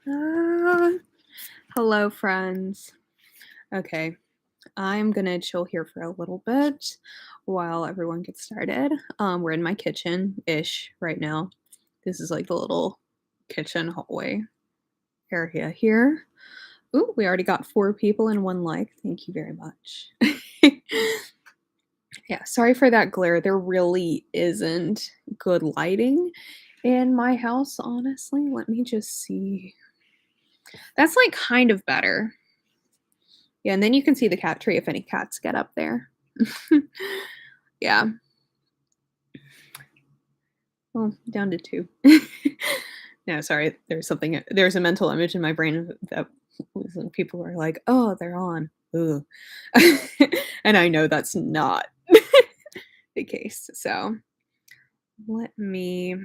Hello, friends. Okay, I'm gonna chill here for a little bit while everyone gets started. We're in my kitchen-ish right now. This is like the little kitchen hallway area here. Ooh, we already got 4 people and 1 like. Thank you very much. Yeah, sorry for that glare. There really isn't good lighting in my house, honestly. Let me just see. That's, like, kind of better. Yeah, and then you can see the cat tree if any cats get up there. Yeah. Well, down to 2. No, sorry, there's a mental image in my brain that was when people are like, "Oh, they're on. Ooh." And I know that's not the case, so let me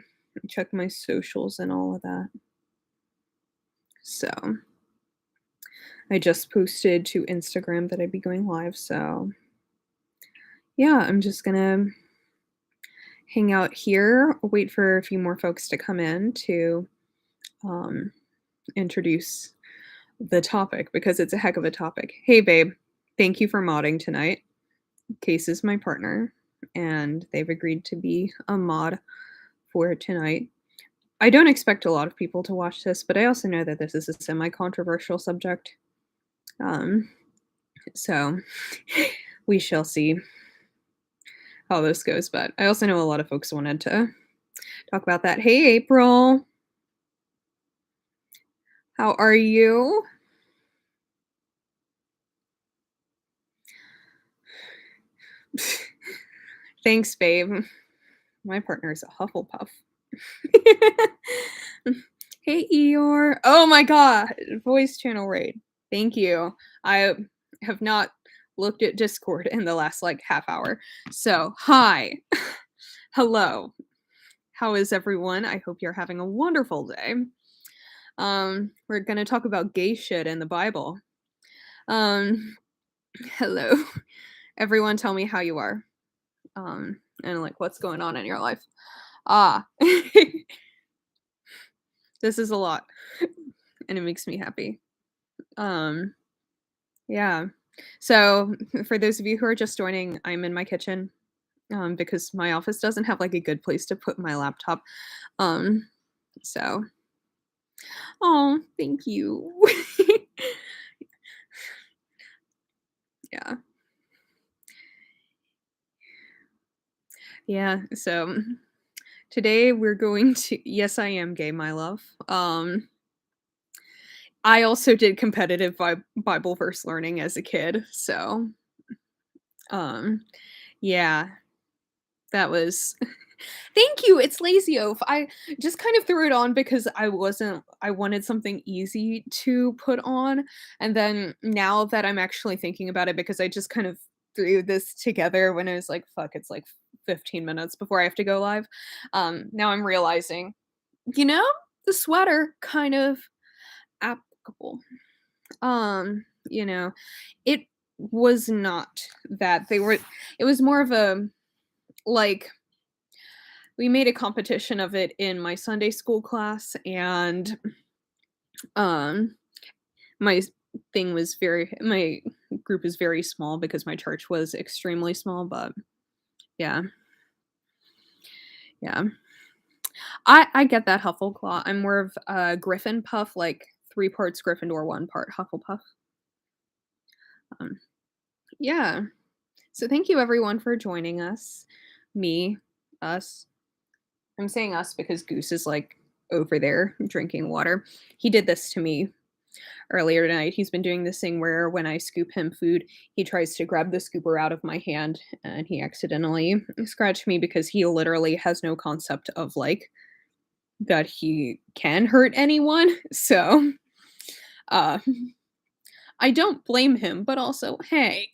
check my socials and all of that. So, I just posted to Instagram that I'd be going live, so yeah, I'm just gonna hang out here, wait for a few more folks to come in to um, introduce the topic because it's a heck of a topic. Hey, babe, thank you for modding tonight. Case is my partner, and they've agreed to be a mod for tonight. I don't expect a lot of people to watch this, but I also know that this is a semi controversial subject. Um, so we shall see how this goes. But I also know a lot of folks wanted to talk about that. Hey, April. How are you? Thanks, babe. My partner is a Hufflepuff. Hey, Eeyore. Oh my god, voice channel raid. Thank you. I have not looked at Discord in the last like half hour. So, hi. Hello. How is everyone? I hope you're having a wonderful day. We're gonna talk about gay shit in the Bible. Hello. Everyone tell me how you are. And like what's going on in your life. Ah. This is a lot. And it makes me happy. Um, yeah. So for those of you who are just joining, I'm in my kitchen because my office doesn't have like a good place to put my laptop. Um, so, oh, thank you. Yeah. Yeah. So today we're going to, yes, I am gay, my love. I also did competitive Bible verse learning as a kid. So, um, yeah, that was thank you, it's Lazy Oaf. I just kind of threw it on because I wanted something easy to put on, and then now that I'm actually thinking about it because I just kind of threw this together when I was like, "Fuck, it's like 15 minutes before I have to go live." Now I'm realizing, you know, the sweater kind of applicable. You know, it was not that they were it was more of a like we made a competition of it in my Sunday school class and um my my group is very small because my church was extremely small, but yeah. Yeah. I get that Huffleclaw. I'm more of a Griffin Puff, like 3 parts Gryffindor, 1 part Hufflepuff. Um yeah. So thank you everyone for joining us. Me, us. I'm saying us because Goose is like over there drinking water. He did this to me earlier tonight. He's been doing this thing where when I scoop him food, he tries to grab the scooper out of my hand and he accidentally scratched me because he literally has no concept of like that he can hurt anyone. So, uh I don't blame him, but also, hey.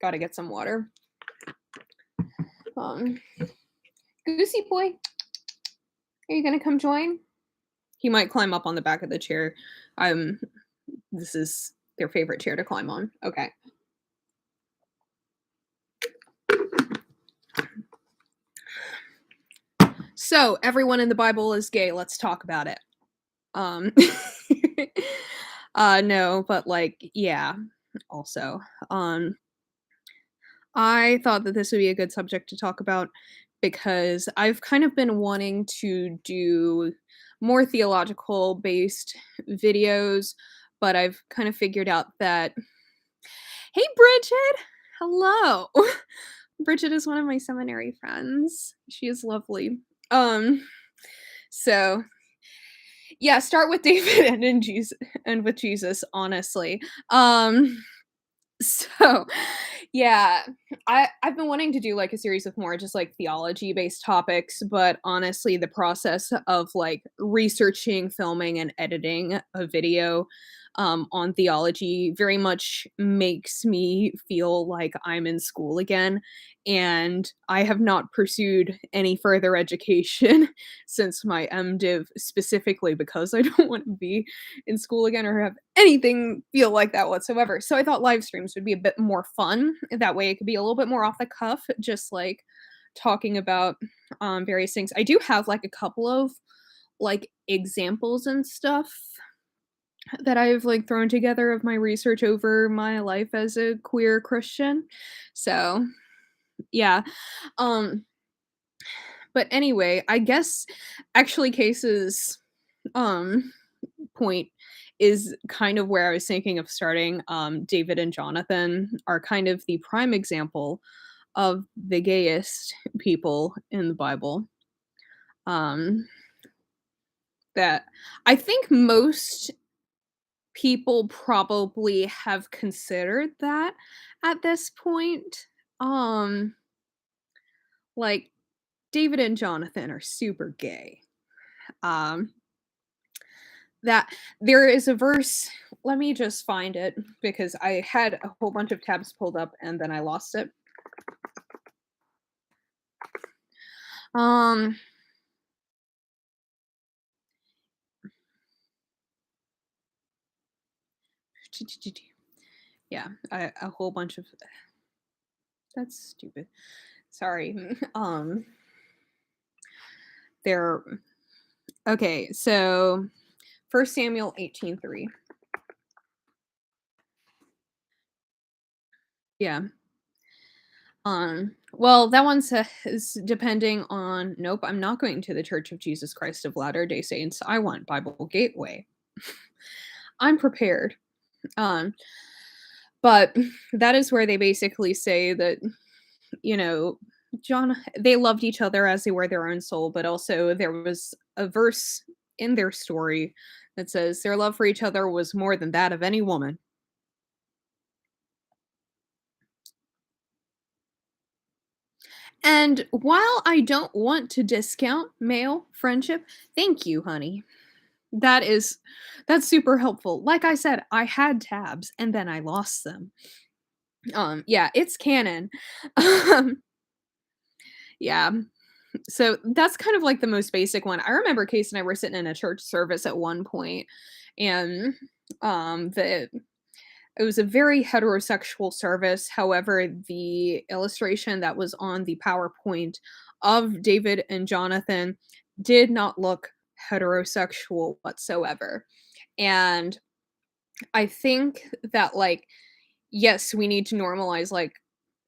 Gotta get some water. Um Goosey boy, are you gonna come join? He might climb up on the back of the chair. Um this is their favorite chair to climb on. Okay. So, everyone in the Bible is gay, let's talk about it. Um, no, but, like, yeah, also, um, I thought that this would be a good subject to talk about because I've kind of been wanting to do more theological based videos, but I've kind of figured out that hey, Bridget! Hello! Bridget is one of my seminary friends. She is lovely. Um, so yeah, start with David and in Jesus and with Jesus, honestly. Um, so yeah, I've been wanting to do like a series of more just like theology based topics, but honestly, the process of like researching, filming, and editing a video on theology very much makes me feel like I'm in school again. And I have not pursued any further education since my MDiv, specifically because I don't want to be in school again or have anything feel like that whatsoever. So I thought live streams would be a bit more fun. That way it could be a little bit more off the cuff, just like talking about various things. I do have like a couple of like examples and stuff that I've like thrown together of my research over my life as a queer Christian. So, yeah. Um but anyway, I guess actually cases um point is kind of where I was thinking of starting. David and Jonathan are kind of the prime example of the gayest people in the Bible. Um, that I think most people probably have considered that at this point. Um, like David and Jonathan are super gay. Um, that there is a verse, let me just find it because I had a whole bunch of tabs pulled up and then I lost it. Um yeah, a whole bunch of that's stupid. Sorry. There okay, so First Samuel 18:3. Yeah. Well, that one says, depending on, nope, I'm not going to the Church of Jesus Christ of Latter-day Saints. I want Bible Gateway. I'm prepared. Um, but that is where they basically say that, you know, John, they loved each other as they were their own soul, but also there was a verse in their story that says their love for each other was more than that of any woman. And while I don't want to discount male friendship, thank you, honey. That is that's super helpful. Like I said, I had tabs and then I lost them. Yeah, it's canon. Um, yeah. So that's kind of like the most basic one. I remember Case and I were sitting in a church service at one point, and the it was a very heterosexual service. However, the illustration that was on the PowerPoint of David and Jonathan did not look heterosexual whatsoever. And I think that, like, yes, we need to normalize, like,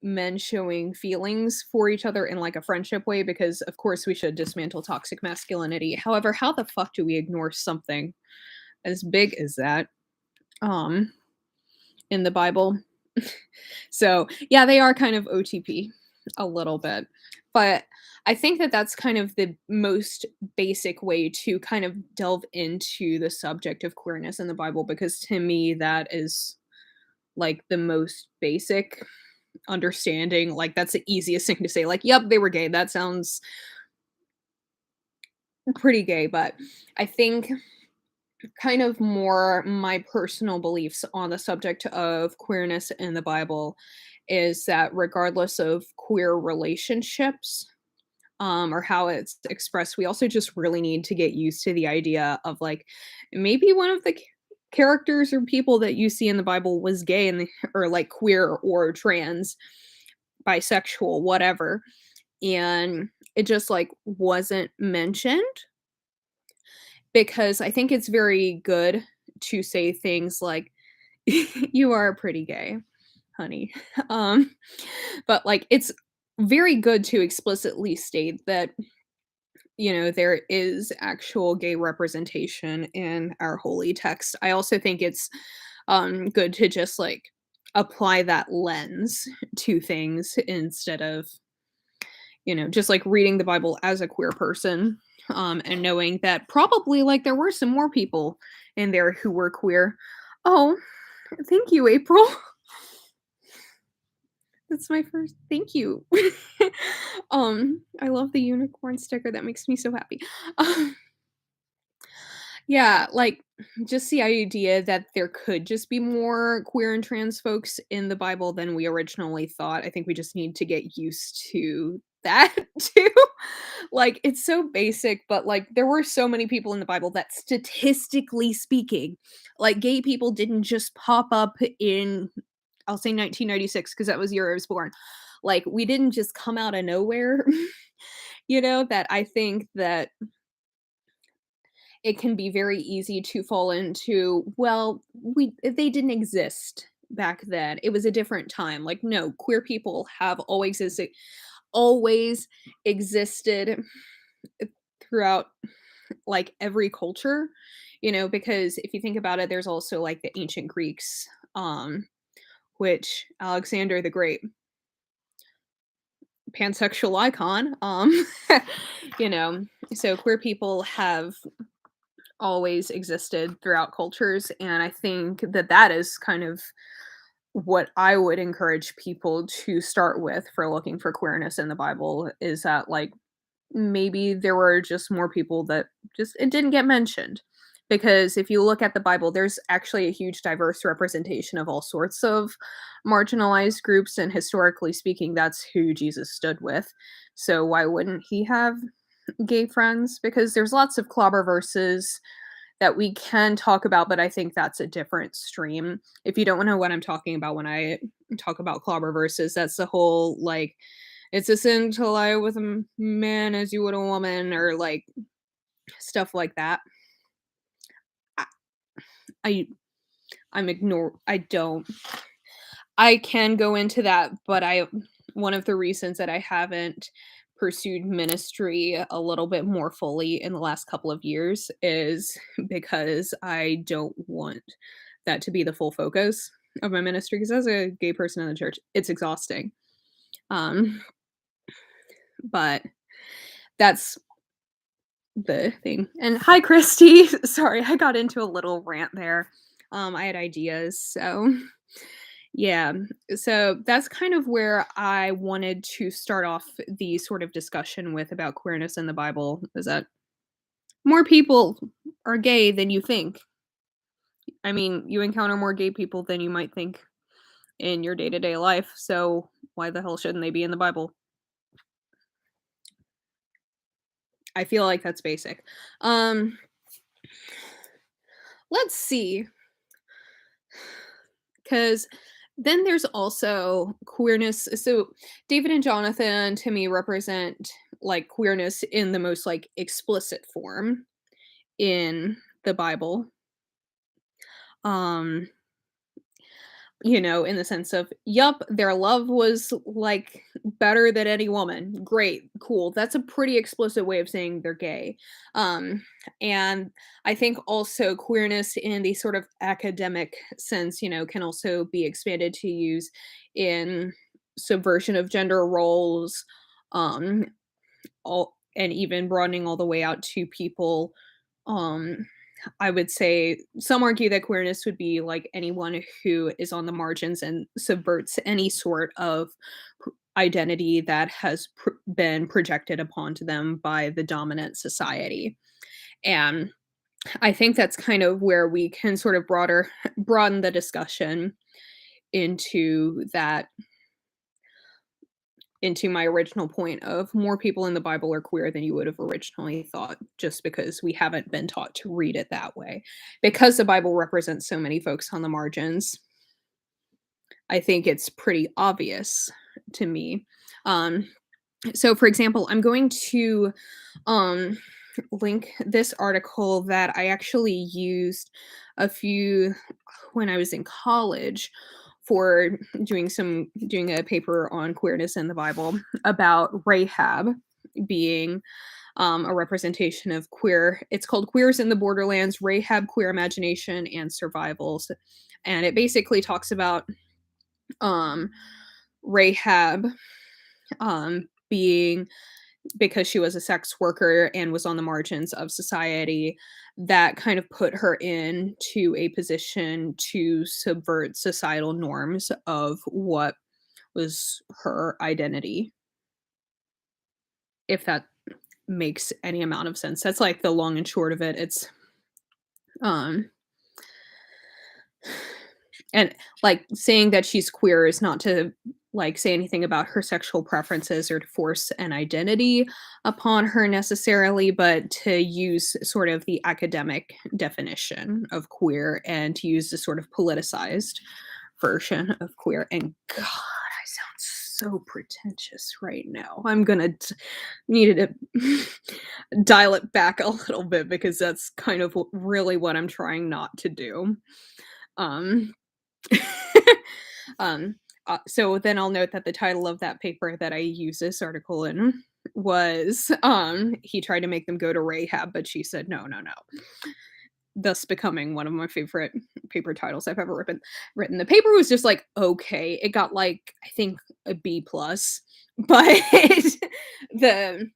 men showing feelings for each other in, like, a friendship way because, of course, we should dismantle toxic masculinity. However, how the fuck do we ignore something as big as that, um, in the Bible? So, yeah, they are kind of OTP a little bit. But I think that that's kind of the most basic way to kind of delve into the subject of queerness in the Bible because to me, that is like the most basic understanding. Like, that's the easiest thing to say. Like, yep, they were gay. That sounds pretty gay. But I think kind of more my personal beliefs on the subject of queerness in the Bible is that regardless of queer relationships, or how it's expressed, we also just really need to get used to the idea of like maybe one of the characters or people that you see in the Bible was gay and or like queer or trans, bisexual, whatever. And it just, like, wasn't mentioned because I think it's very good to say things like, "You are pretty gay, honey." Um, but, like, it's very good to explicitly state that, there is actual gay representation in our holy text. I also think it's, good to just, like, apply that lens to things instead of, just, like, reading the Bible as a queer person, and knowing that probably, like, there were some more people in there who were queer. Oh, thank you, April. That's my first thank you. I love the unicorn sticker, that makes me so happy. Um, yeah, like, just the idea that there could just be more queer and trans folks in the Bible than we originally thought. I think we just need to get used to that too. Like, it's so basic, but, like, there were so many people in the Bible that statistically speaking, like, gay people didn't just pop up in, I'll say 1996 because that was the year I was born. Like, we didn't just come out of nowhere, that I think that it can be very easy to fall into, well, they didn't exist back then. It was a different time. Like, no, queer people have always existed throughout, like, every culture, because if you think about it, there's also, like, the ancient Greeks, which Alexander the Great, pansexual icon, you know, so queer people have always existed throughout cultures, and I think that that is kind of what I would encourage people to start with for looking for queerness in the Bible is that, like, maybe there were just more people that just it didn't get mentioned. Because if you look at the Bible, there's actually a huge diverse representation of all sorts of marginalized groups, and historically speaking, that's who Jesus stood with. So why wouldn't he have gay friends? Because there's lots of clobber verses that we can talk about, but I think that's a different stream. If you don't know what I'm talking about when I talk about clobber verses, that's the whole like it's a sin to lie with a man as you would a woman, or like stuff like that. I, I I don't. I can go into that, but I one of the reasons that I haven't pursued ministry a little bit more fully in the last couple of years is because I don't want that to be the full focus of my ministry, because as a gay person in the church, it's exhausting. Um, but that's the thing. And hi, Christy. Sorry, I got into a little rant there. I had ideas, so yeah. So that's kind of where I wanted to start off the sort of discussion with about queerness in the Bible, is that more people are gay than you think. I mean, you encounter more gay people than you might think in your day-to-day life, so why the hell shouldn't they be in the Bible? I feel like that's basic. Um, let's see. Because then there's also queerness. So David and Jonathan to me represent like queerness in the most like explicit form in the Bible. Um, in the sense of, yup, their love was like better than any woman. Great, cool. That's a pretty explicit way of saying they're gay. Um, and I think also queerness in the sort of academic sense, can also be expanded to use in subversion of gender roles, um, all and even broadening all the way out to people. Um, I would say some argue that queerness would be like anyone who is on the margins and subverts any sort of identity that has been projected upon to them by the dominant society. And I think that's kind of where we can sort of broaden the discussion into that into my original point of more people in the Bible are queer than you would have originally thought, just because we haven't been taught to read it that way. Because the Bible represents so many folks on the margins, I think it's pretty obvious to me. Um, So, for example, I'm going to um, link this article that I actually used a few when I was in college for doing a paper on queerness in the Bible about Rahab being a representation of queer. It's called Queers in the Borderlands: Rahab, Queer Imagination and Survivals. And it basically talks about um, Rahab being, because she was a sex worker and was on the margins of society, that kind of put her into a position to subvert societal norms of what was her identity, if that makes any amount of sense. That's like the long and short of it. It's um and like saying that she's queer is not to like say anything about her sexual preferences or to force an identity upon her necessarily, but to use sort of the academic definition of queer and to use the sort of politicized version of queer. And God, I sound so pretentious right now. I'm gonna needed to dial it back a little bit because that's kind of really what I'm trying not to do. Um, um, so then I'll note that the title of that paper that I use this article in was he tried to make them go to Rahab, but she said no, no, no. Thus becoming one of my favorite paper titles I've ever written. The paper was just like okay. It got like I think a B plus, but the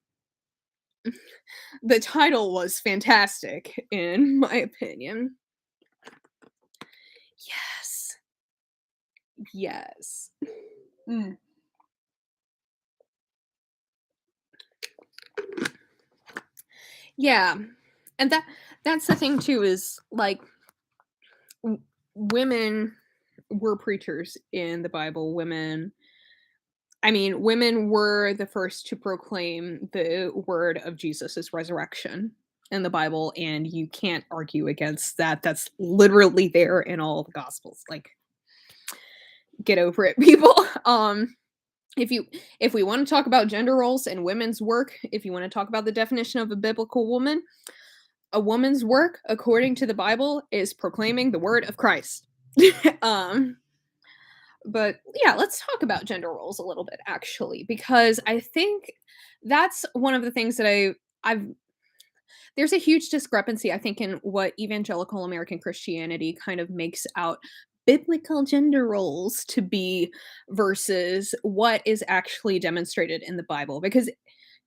the title was fantastic in my opinion. Yes. Yes. Mm. Yeah. And that's the thing too is like women were preachers in the Bible. Women were the first to proclaim the word of Jesus' resurrection in the Bible, and you can't argue against that. That's literally there in all the gospels. Like get over it, people. If you if we want to talk about gender roles and women's work, if you want to talk about the definition of a biblical woman, a woman's work according to the Bible is proclaiming the word of Christ. um but yeah, let's talk about gender roles a little bit actually, because I think that's one of the things that I've there's a huge discrepancy, I think, in what evangelical American Christianity kind of makes out biblical gender roles to be versus what is actually demonstrated in the Bible. Because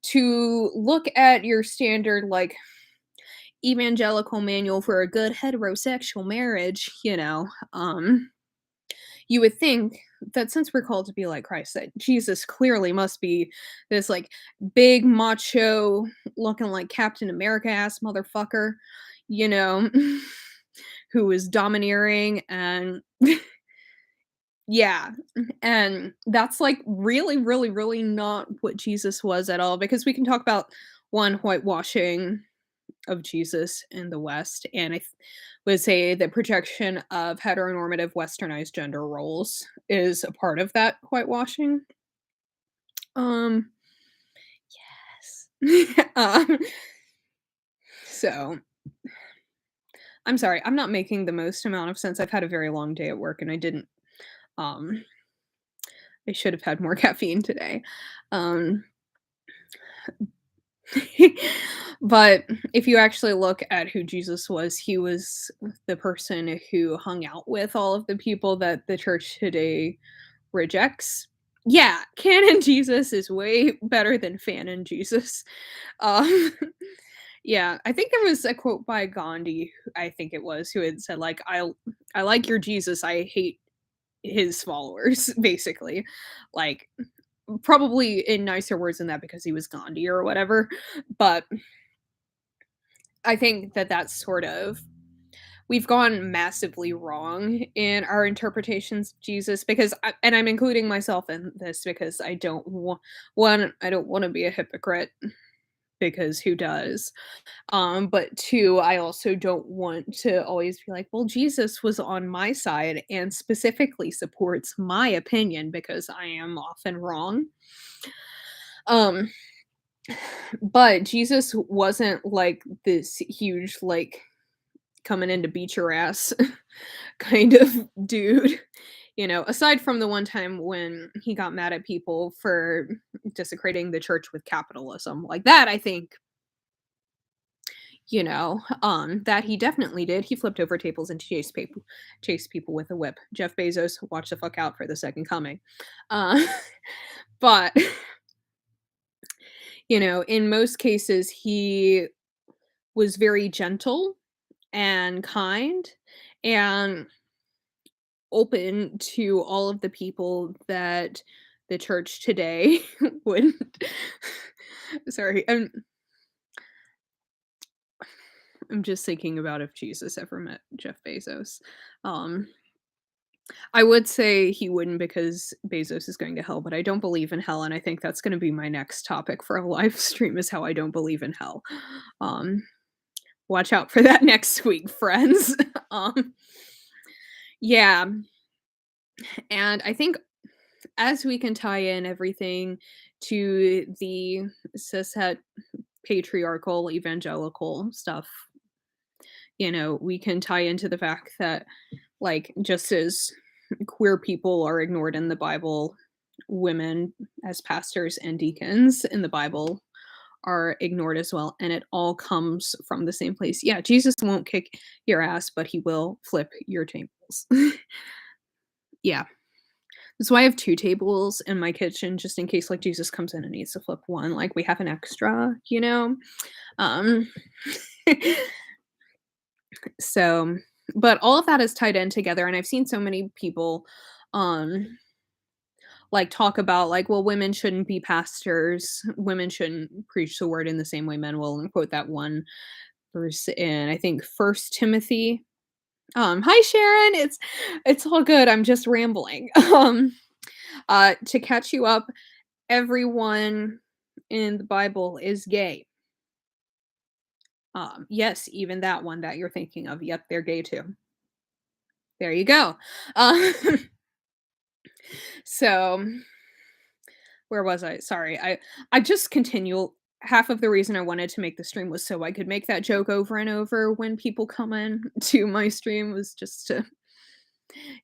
to look at your standard, like, evangelical manual for a good heterosexual marriage, you would think that since we're called to be like Christ, that Jesus clearly must be this like big macho looking like Captain America ass motherfucker, you know, who is domineering and yeah. And that's like really, really, really not what Jesus was at all. Because we can talk about one whitewashing of Jesus in the West, and would say the projection of heteronormative westernized gender roles is a part of that whitewashing. Um, yes. So I'm sorry, I'm not making the most amount of sense. I've had a very long day at work and I didn't um I should have had more caffeine today. Um but if you actually look at who Jesus was, he was the person who hung out with all of the people that the church today rejects. Yeah, canon Jesus is way better than fanon Jesus. Um, yeah, I think there was a quote by Gandhi, I think it was, who had said like, I like your Jesus, I hate his followers," basically. Like, probably in nicer words than that because he was Gandhi or whatever, but I think that that's sort of we've gone massively wrong in our interpretations of Jesus because and I'm including myself in this because I don't I don't want to be a hypocrite because who does? But two, I also don't want to always be like, well, Jesus was on my side and specifically supports my opinion because I am often wrong. Um, but Jesus wasn't like this huge, like, coming in to beat your ass kind of dude. Aside from the one time when he got mad at people for desecrating the church with capitalism. Like that, I think, that he definitely did. He flipped over tables and chased people with a whip. Jeff Bezos, watch the fuck out for the second coming. Uh, but in most cases, he was very gentle and kind and open to all of the people that the church today wouldn't. Sorry, I'm just thinking about if Jesus ever met Jeff Bezos. Um, I would say he wouldn't because Bezos is going to hell, but I don't believe in hell, and I think that's gonna be my next topic for a live stream is how I don't believe in hell. Um, watch out for that next week, friends. Um, yeah, and I think as we can tie in everything to the cishet patriarchal evangelical stuff, we can tie into the fact that, like, just as queer people are ignored in the Bible, women as pastors and deacons in the Bible are ignored as well. And it all comes from the same place. Yeah, Jesus won't kick your ass, but he will flip your tables. Yeah. That's why I have 2 tables in my kitchen just in case, like, Jesus comes in and needs to flip one, like, we have an extra, you know? Um, so but all of that is tied in together, and I've seen so many people, um, like, talk about, like, "Well, women shouldn't be pastors, women shouldn't preach the word in the same way men will," and quote that one verse in, I think, First Timothy. Hi, Sharon, it's all good, I'm just rambling. To catch you up, everyone in the Bible is gay. Yes, even that one that you're thinking of. Yep, they're gay too. There you go. Um, so where was I? Sorry. I just continue half of the reason I wanted to make the stream was so I could make that joke over and over when people come in to my stream was just to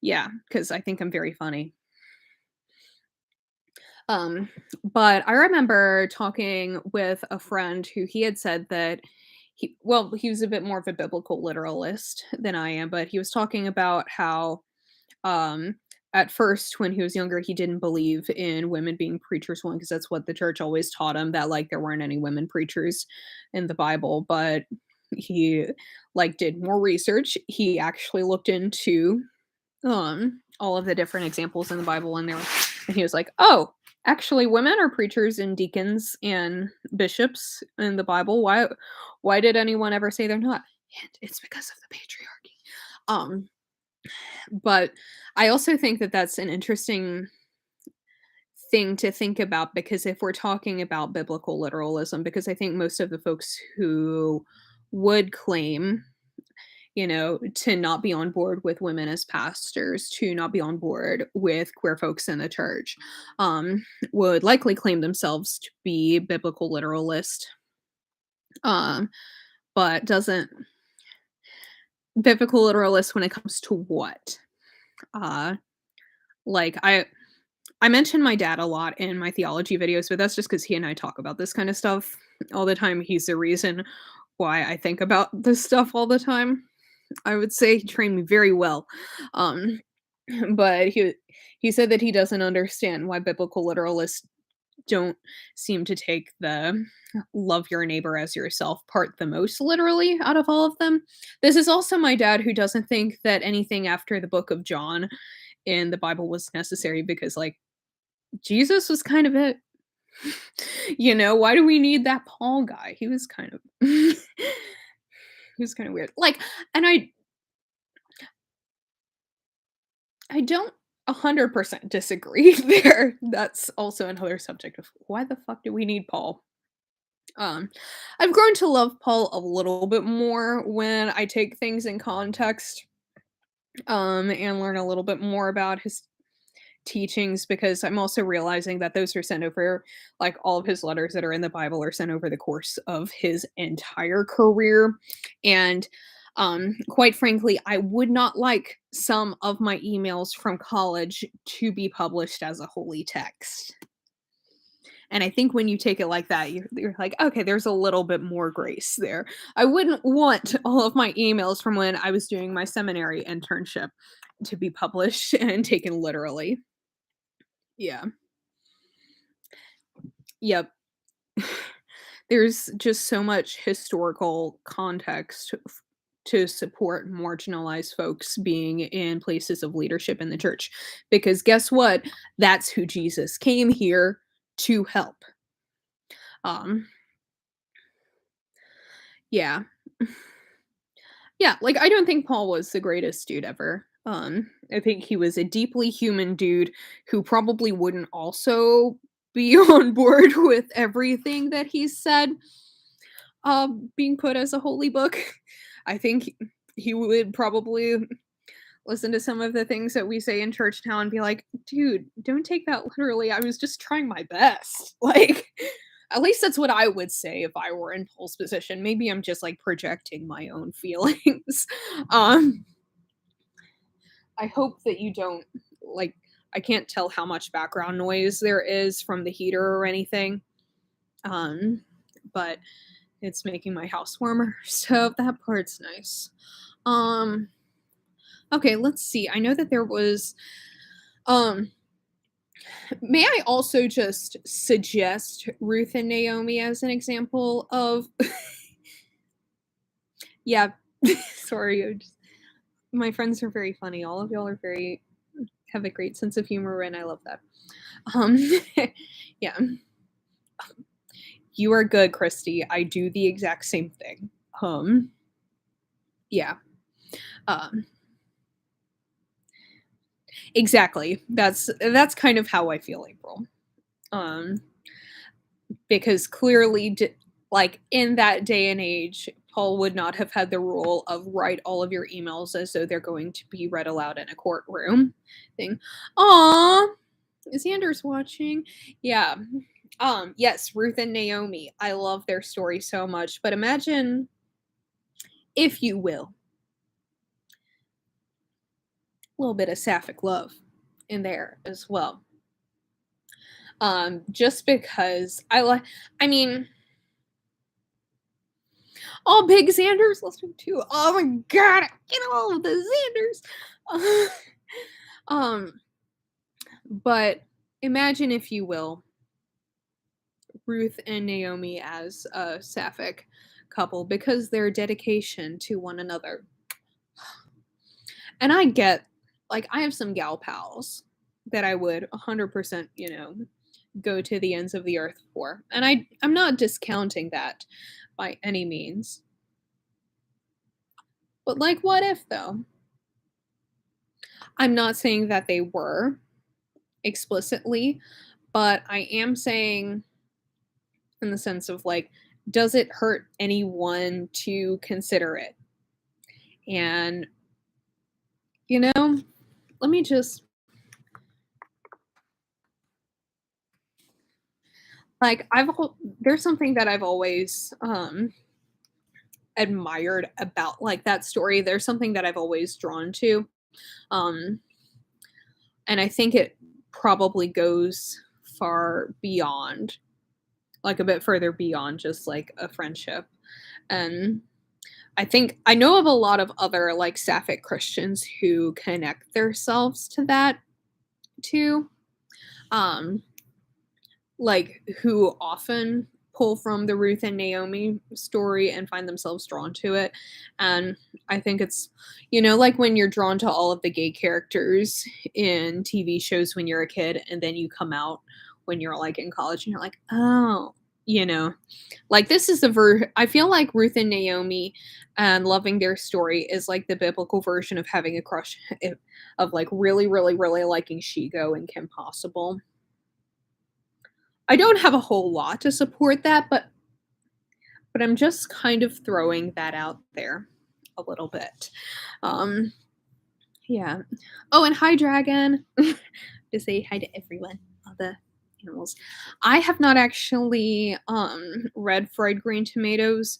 yeah, because I think I'm very funny. Um, but I remember talking with a friend who he had said that he was a bit more of a biblical literalist than I am, but he was talking about how um at first when he was younger he didn't believe in women being preachers one because that's what the church always taught him that like there weren't any women preachers in the Bible, but he like did more research. He actually looked into all of the different examples in the Bible and he was like, "Oh, actually women are preachers and deacons and bishops in the Bible. Why did anyone ever say they're not?" And it's because of the patriarchy. Um but I also think that that's an interesting thing to think about because if we're talking about biblical literalism because I think most of the folks who would claim to not be on board with women as pastors, to not be on board with queer folks in the church, would likely claim themselves to be biblical literalist, um, but doesn't biblical literalist when it comes to what? Uh, like I mention my dad a lot in my theology videos, but that's just because he and I talk about this kind of stuff all the time. He's the reason why I think about this stuff all the time. I would say he trained me very well. Um, but he said that he doesn't understand why biblical literalists don't seem to take the love your neighbor as yourself part the most literally out of all of them. This is also my dad who doesn't think that anything after the book of John in the Bible was necessary because like Jesus was kind of it. Why do we need that Paul guy? He was kind of he was kind of weird. Like, and I don't 100% disagree there. That's also another subject of why the fuck do we need Paul? Um, I've grown to love Paul a little bit more when I take things in context, and learn a little bit more about teachings, because I'm also realizing that those are sent over, like, all of his letters that are in the Bible are sent over the course of his entire career, and, quite frankly, I would not like some of my emails from college to be published as a holy text. And I think when you take it like that, you're like, "Okay, there's a little bit more grace there." I wouldn't want all of my emails from when I was doing my seminary internship to be published and taken literally. Yeah. Yep. There's just so much historical context to support marginalized folks being in places of leadership in the church, because guess what? That's who Jesus came here to help. Um, yeah. Yeah, like, I don't think Paul was the greatest dude ever. I think he was a deeply human dude who probably wouldn't also be on board with everything that he said, being put as a holy book. I think he would probably listen to some of the things that we say in church now and be like, "Dude, don't take that literally. I was just trying my best." Like, at least that's what I would say if I were in Paul's position. Maybe I'm just, like, projecting my own feelings. Um, I hope that you don't, like, I can't tell how much background noise there is from the heater or anything, um, but it's making my house warmer, so that part's nice. Um, okay, let's see. I know that there was, um may I also just suggest Ruth and Naomi as an example of yeah, sorry, my friends are very funny. All of y'all are very have a great sense of humor, and I love that. Um, yeah, you are good, Christy. I do the exact same thing. Um, yeah, um, exactly. That's kind of how I feel, April. Um, because clearly, like, in that day and age, Paul would not have had the rule of write all of your emails as though they're going to be read aloud in a courtroom thing. Aw, Xander's watching. Yeah. Yes, Ruth and Naomi. I love their story so much. But imagine, if you will, a little bit of sapphic love in there as well. Just because I mean, all big Xanders listening to. Oh my god, get all of the Xanders. um, but imagine, if you will, Ruth and Naomi as a sapphic couple, because their dedication to one another. And I get, like, I have some gal pals that I would 100%, go to the ends of the earth for. And I'm not discounting that by any means. But, like, what if though? I'm not saying that they were explicitly, but I am saying, in the sense of, like, does it hurt anyone to consider it? And, let me just, like, there's something that I've always admired about, like, that story. There's something that I've always drawn to. Um and I think it probably goes far beyond, like, a bit further beyond just, like, a friendship. And I think I know of a lot of other, like, sapphic Christians who connect themselves to that too. Um, like, who often pull from the Ruth and Naomi story and find themselves drawn to it. And I think it's, like when you're drawn to all of the gay characters in TV shows when you're a kid, and then you come out when you're, like, in college, and you're like, oh, you know, like, this is I feel like Ruth and Naomi and loving their story is like the biblical version of having a crush, of, like, really, really, really liking Shigo and Kim Possible. I don't have a whole lot to support that, but I'm just kind of throwing that out there a little bit. Um, yeah. Oh, and hi, Dragon. to say hi to everyone, all the animals. I have not actually read Fried Green Tomatoes,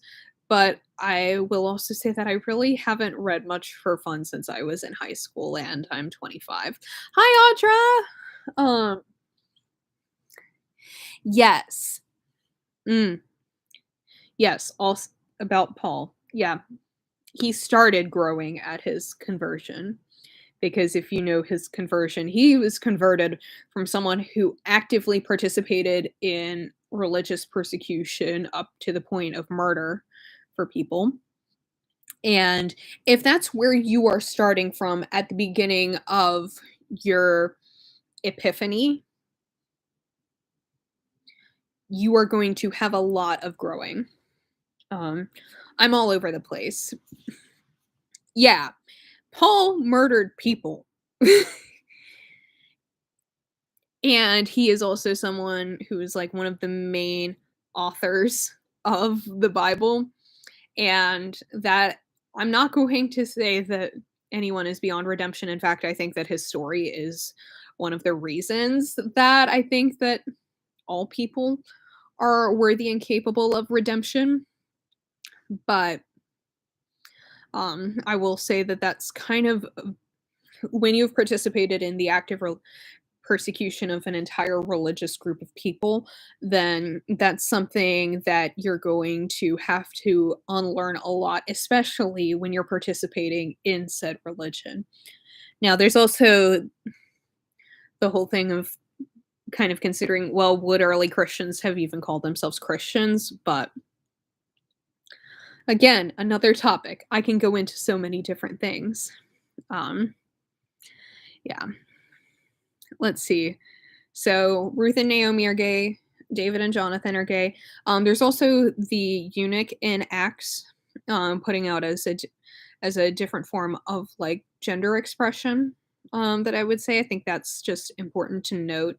but I will also say that I really haven't read much for fun since I was in high school and I'm 25. Hi Audra. Yes. Mm, yes, also about Paul. Yeah. He started growing at his conversion. Because if you know his conversion, he was converted from someone who actively participated in religious persecution up to the point of murder for people. And if that's where you are starting from at the beginning of your epiphany, you are going to have a lot of growing. Um, I'm all over the place. Yeah, Paul murdered people. And he is also someone who is like one of the main authors of the Bible. And that I'm not going to say that anyone is beyond redemption. In fact, I think that his story is one of the reasons that I think that all people are worthy and capable of redemption. But I will say that that's kind of when you've participated in the active persecution of an entire religious group of people, then that's something that you're going to have to unlearn a lot, especially when you're participating in said religion. Now, there's also the whole thing of kind of considering, well, would early Christians have even called themselves Christians? But again, another topic. I can go into so many different things. Um, yeah, let's see. So Ruth and Naomi are gay. David and Jonathan are gay. There's also the eunuch in Acts, putting out as a different form of like gender expression. That I would say. I think that's just important to note.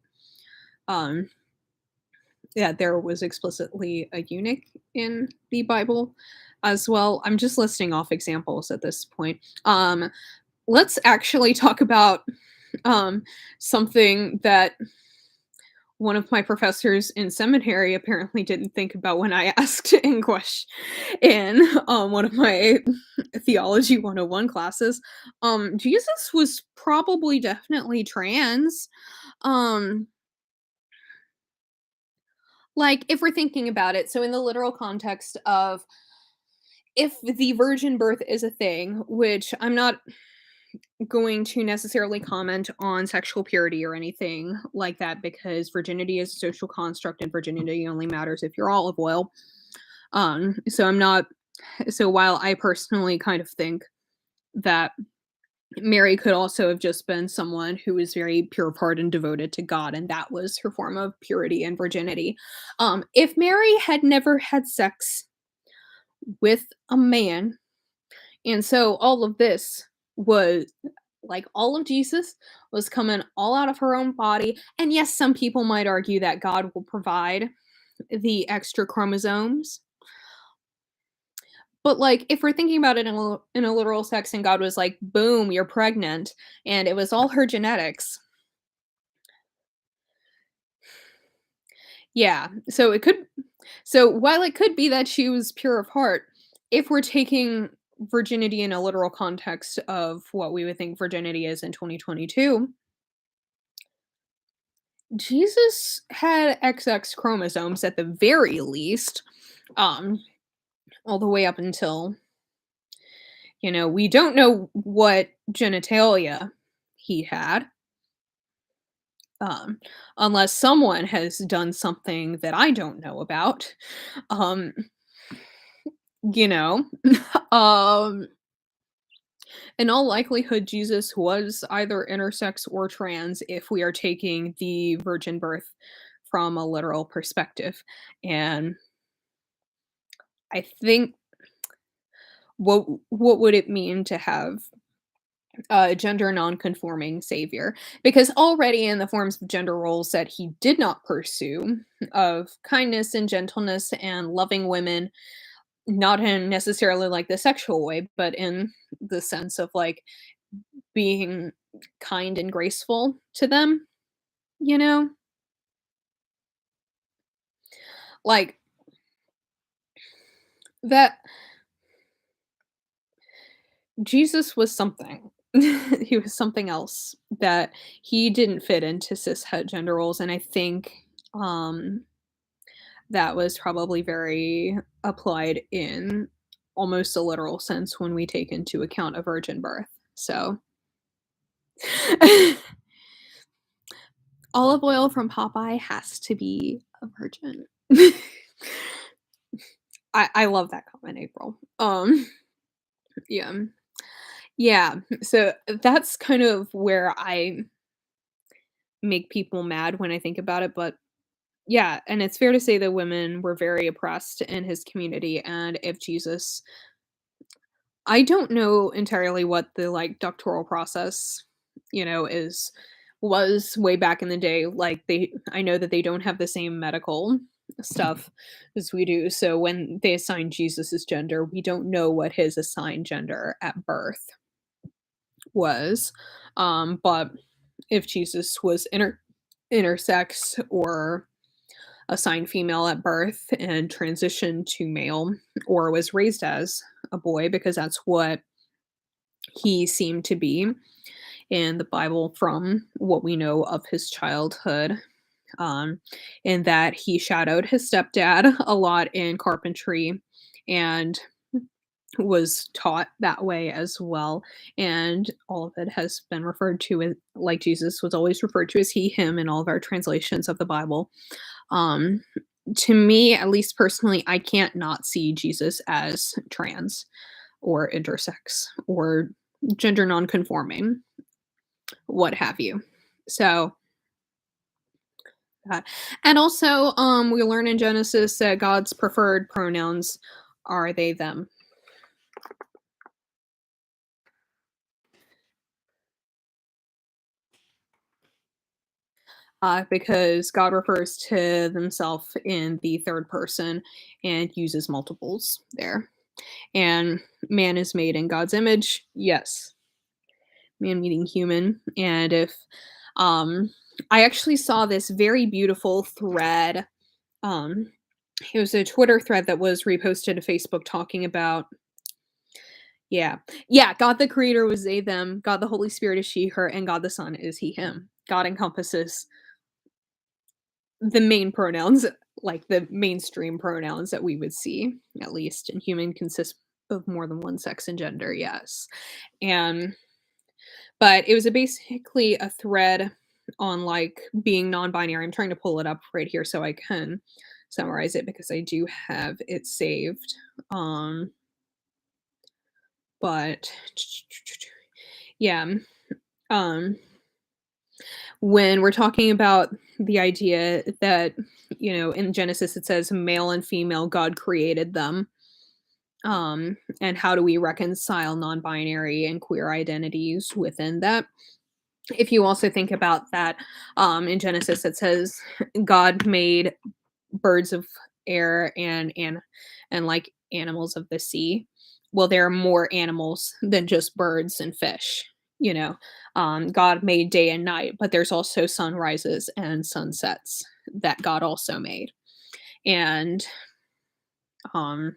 Um, yeah, there was explicitly a eunuch in the Bible as well. I'm just listing off examples at this point. Let's actually talk about something that one of my professors in seminary apparently didn't think about when I asked in one of my theology 101 classes. Jesus was probably definitely trans. Um, like if we're thinking about it, so in the literal context of if the virgin birth is a thing, which I'm not going to necessarily comment on sexual purity or anything like that because virginity is a social construct and virginity only matters if you're olive oil. So I'm not so while I personally kind of think that Mary could also have just been someone who was very pure of heart and devoted to God, and that was her form of purity and virginity. If Mary had never had sex with a man, and so all of this was like all of Jesus was coming all out of her own body. And yes, some people might argue that God will provide the extra chromosomes. But like if we're thinking about it in a literal sense and God was like, boom, you're pregnant, and it was all her genetics. Yeah. So while it could be that she was pure of heart, if we're taking virginity in a literal context of what we would think virginity is in 2022, Jesus had XX chromosomes at the very least, um, all the way up until, we don't know what genitalia he had, um, unless someone has done something that I don't know about. Um, you know, um, in all likelihood, Jesus was either intersex or trans if we are taking the virgin birth from a literal perspective. And I think what would it mean to have a gender non-conforming savior? Because already in the forms of gender roles that he did not pursue of kindness and gentleness and loving women, not in necessarily like the sexual way, but in the sense of like being kind and graceful to them. You know? Like, that Jesus was something. He was something else that he didn't fit into cis het gender roles, and I think, um, that was probably very applied in almost a literal sense when we take into account a virgin birth, so olive oil from Popeye has to be a virgin. I love that comment, April. Yeah. Yeah, so that's kind of where I make people mad when I think about it, but yeah, and it's fair to say that women were very oppressed in his community, and if Jesus I don't know entirely what the, like, doctoral process, is was way back in the day, like, I know that they don't have the same medical stuff as we do, so when they assign Jesus's gender, we don't know what his assigned gender at birth was, but if Jesus was intersex or assigned female at birth and transitioned to male or was raised as a boy because that's what he seemed to be in the Bible from what we know of his childhood. In that he shadowed his stepdad a lot in carpentry and was taught that way as well. And all of it has been referred to as, like Jesus was always referred to as he, him in all of our translations of the Bible. Um, to me, at least personally, I can't not see Jesus as trans or intersex or gender nonconforming, what have you. So that, and also, we learn in Genesis that God's preferred pronouns are they them. Because God refers to himself in the third person and uses multiples there. And man is made in God's image. Yes, man meaning human. And if um I actually saw this very beautiful thread. Um it was a Twitter thread that was reposted to Facebook talking about yeah. Yeah, God the creator was they them, God the Holy Spirit is she her, and God the Son is he him. God encompasses the main pronouns, like the mainstream pronouns that we would see, at least, and human consists of more than one sex and gender, yes. And but it was basically a thread on like being non-binary. I'm trying to pull it up right here so I can summarize it because I do have it saved. But yeah, um when we're talking about the idea that, in Genesis it says male and female God created them. And how do we reconcile non-binary and queer identities within that? If you also think about that, in Genesis it says God made birds of air and like animals of the sea. Well, there are more animals than just birds and fish. You know, God made day and night, but there's also sunrises and sunsets that God also made. And um,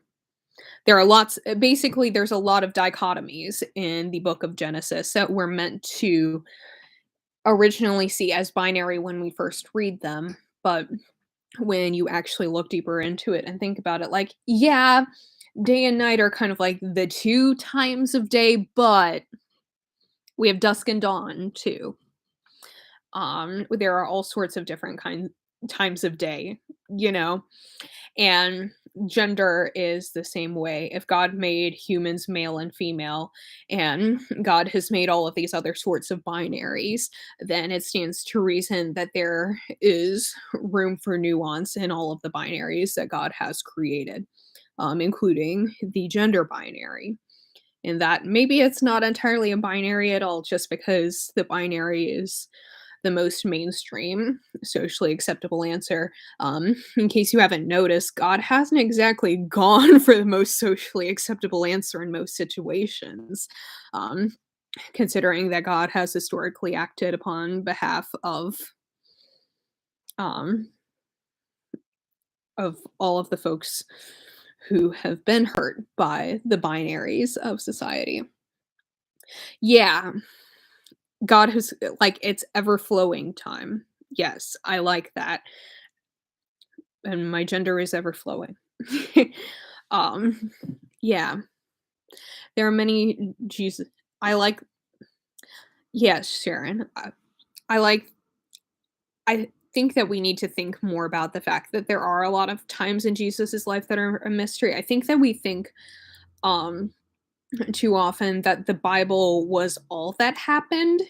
there are lots, basically, there's a lot of dichotomies in the book of Genesis that we're meant to originally see as binary when we first read them. But when you actually look deeper into it and think about it, like, yeah, day and night are kind of like the two times of day, but we have dusk and dawn too. There are all sorts of different times of day, you know, and gender is the same way. If God made humans male and female, and God has made all of these other sorts of binaries, then it stands to reason that there is room for nuance in all of the binaries that God has created, including the gender binary. And that maybe it's not entirely a binary at all, just because the binary is the most mainstream, socially acceptable answer. In case you haven't noticed, God hasn't exactly gone for the most socially acceptable answer in most situations, um, considering that God has historically acted upon behalf of um, of all of the folks who have been hurt by the binaries of society. Yeah, God has like, it's ever flowing time. Yes, I like that, and my gender is ever flowing. Um, yeah, there are many Jesus I like yes, Sharon. I like I think that we need to think more about the fact that there are a lot of times in Jesus's life that are a mystery. I think that we think, um, too often that the Bible was all that happened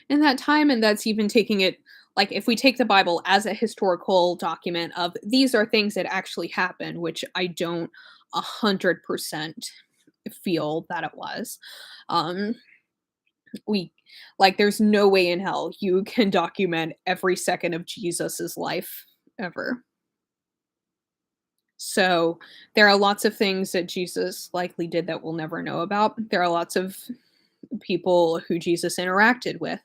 in that time, and that's even taking it like, if we take the Bible as a historical document of these are things that actually happened, which I don't 100% feel that it was. Um, we like, there's no way in hell you can document every second of Jesus's life ever. So, there are lots of things that Jesus likely did that we'll never know about. There are lots of people who Jesus interacted with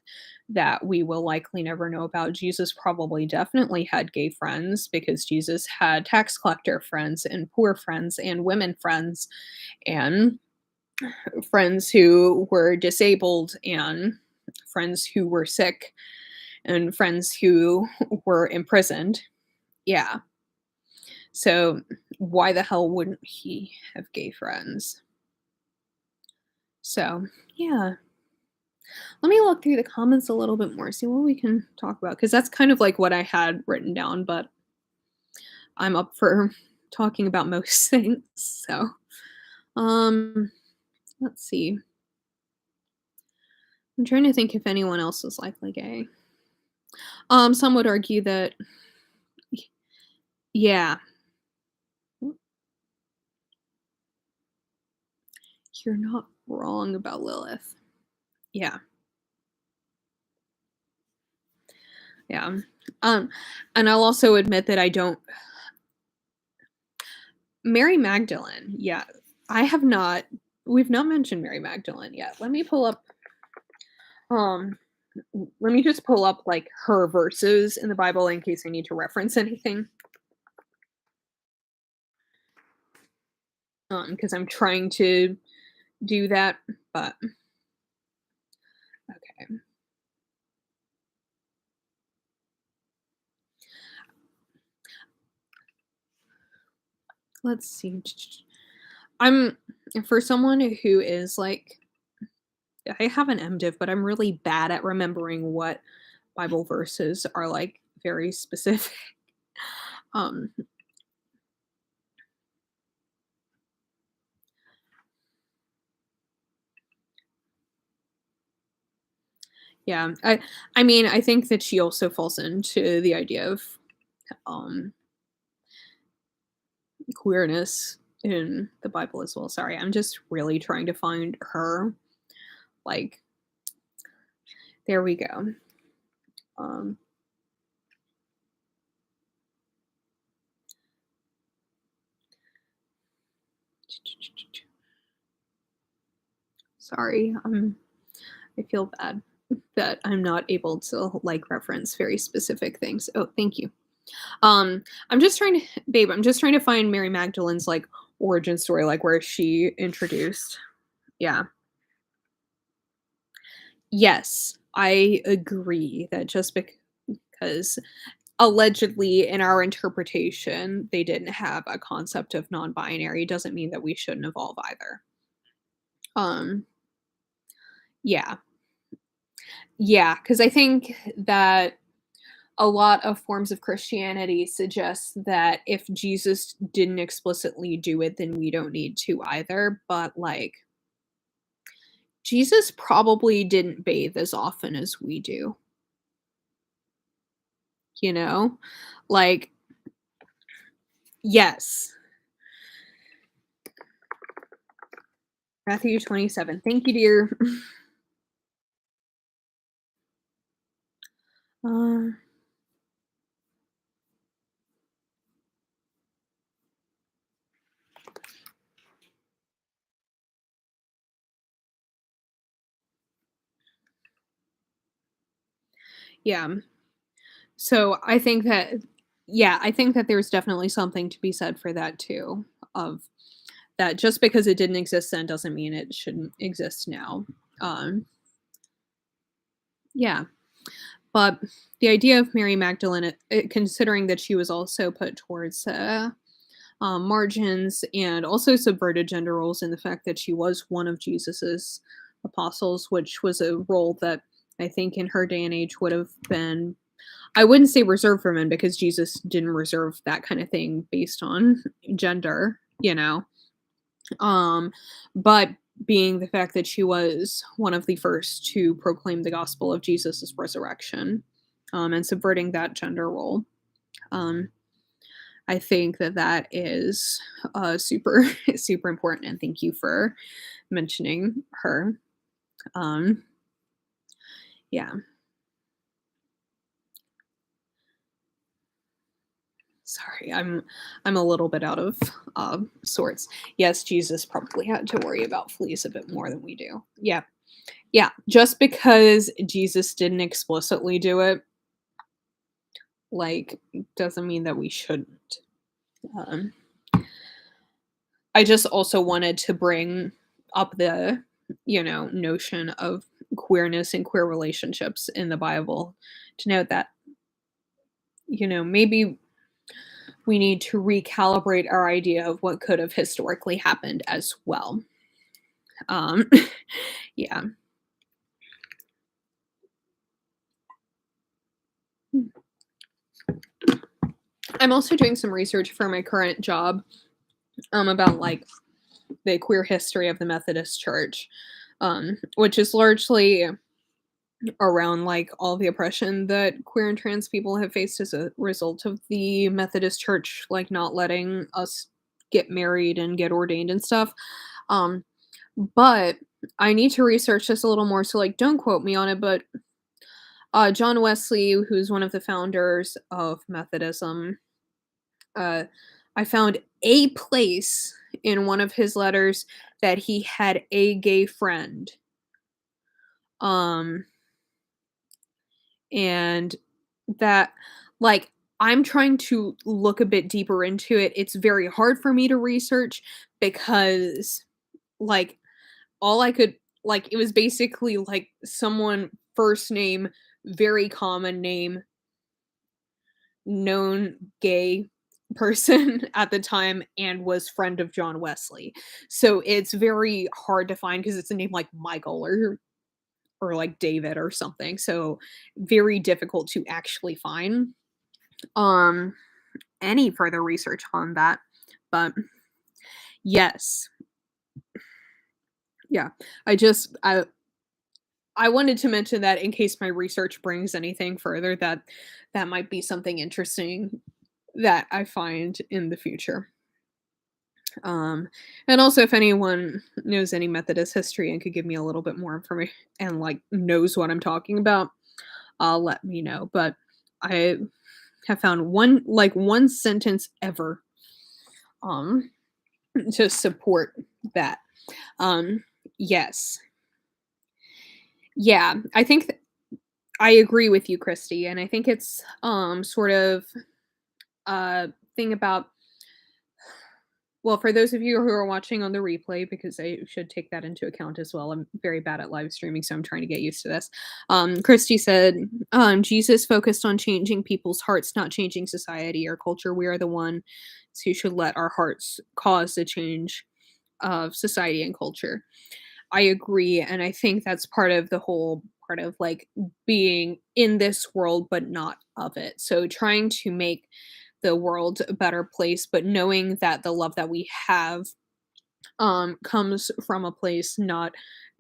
that we will likely never know about. Jesus probably definitely had gay friends because Jesus had tax collector friends and poor friends and women friends and friends who were disabled and friends who were sick and friends who were imprisoned. Yeah. So why the hell wouldn't he have gay friends? So, yeah. Let me look through the comments a little bit more, see what we can talk about because that's kind of like what I had written down, but I'm up for talking about most things. So, um, let's see. I'm trying to think if anyone else is likely gay. Some would argue that, yeah, you're not wrong about Lilith. Yeah, yeah. Um, and I'll also admit that I don't. Mary Magdalene. Yeah, I have not. We've not mentioned Mary Magdalene yet. Let me pull up. Um, Let me just pull up like her verses in the Bible in case I need to reference anything. Because I'm trying to do that, but okay. Let's see. I'm for someone who is like I have an MDiv, but I'm really bad at remembering what Bible verses are like very specific. Um, yeah, I mean, I think that she also falls into the idea of um queerness in the Bible as well. Sorry, I'm just really trying to find her. Like, there we go. Um, sorry, I feel bad that I'm not able to like reference very specific things. Oh, thank you. I'm just trying to, babe. I'm just trying to find Mary Magdalene's like origin story, like where she introduced. Yeah. Yes, I agree that just because allegedly in our interpretation they didn't have a concept of non-binary doesn't mean that we shouldn't evolve either. Um, yeah. Yeah, because I think that a lot of forms of Christianity suggest that if Jesus didn't explicitly do it, then we don't need to either. But like, Jesus probably didn't bathe as often as we do, you know? Like, yes, Matthew 27. Thank you, dear. Uh, yeah. So I think that, yeah, I think that there's definitely something to be said for that too, of that just because it didn't exist then doesn't mean it shouldn't exist now. Um, yeah, but the idea of Mary Magdalene, considering that she was also put towards margins and also subverted gender roles, and the fact that she was one of Jesus's apostles, which was a role that I think in her day and age would have been, I wouldn't say reserved for men because Jesus didn't reserve that kind of thing based on gender, you know. Um, but being the fact that she was one of the first to proclaim the gospel of Jesus' resurrection, and subverting that gender role. Um, I think that that is super, super important. And thank you for mentioning her. Um, yeah. Sorry, I'm a little bit out of sorts. Yes, Jesus probably had to worry about fleas a bit more than we do. Yeah, yeah. Just because Jesus didn't explicitly do it, like, doesn't mean that we shouldn't. Um, I just also wanted to bring up the, notion of queerness and queer relationships in the Bible to note that, maybe we need to recalibrate our idea of what could have historically happened as well. Um, yeah. I'm also doing some research for my current job about like the queer history of the Methodist Church, which is largely around like all the oppression that queer and trans people have faced as a result of the Methodist Church like not letting us get married and get ordained and stuff. Um, but I need to research this a little more, so like don't quote me on it, but John Wesley, who's one of the founders of Methodism, uh, I found a place in one of his letters that he had a gay friend. Um, and that, like, I'm trying to look a bit deeper into it. It's very hard for me to research because, like, all I could, like, it was basically like someone first name, very common name, known gay person at the time and was friend of John Wesley. So it's very hard to find because it's a name like Michael or like David or something. So very difficult to actually find um any further research on that. But yes. Yeah. I wanted to mention that in case my research brings anything further, that that might be something interesting that I find in the future. Um, and also if anyone knows any Methodist history and could give me a little bit more information and like knows what I'm talking about, let me know. But I have found one sentence ever um to support that. Um, yes. Yeah, I think I agree with you, Christy, and I think it's sort of a thing about, well, for those of you who are watching on the replay, because I should take that into account as well. I'm very bad at live streaming, so I'm trying to get used to this. Christy said, Jesus focused on changing people's hearts, not changing society or culture. We are the ones who should let our hearts cause the change of society and culture. I agree, and I think that's part of the whole part of like being in this world but not of it. So trying to make the world a better place, but knowing that the love that we have comes from a place not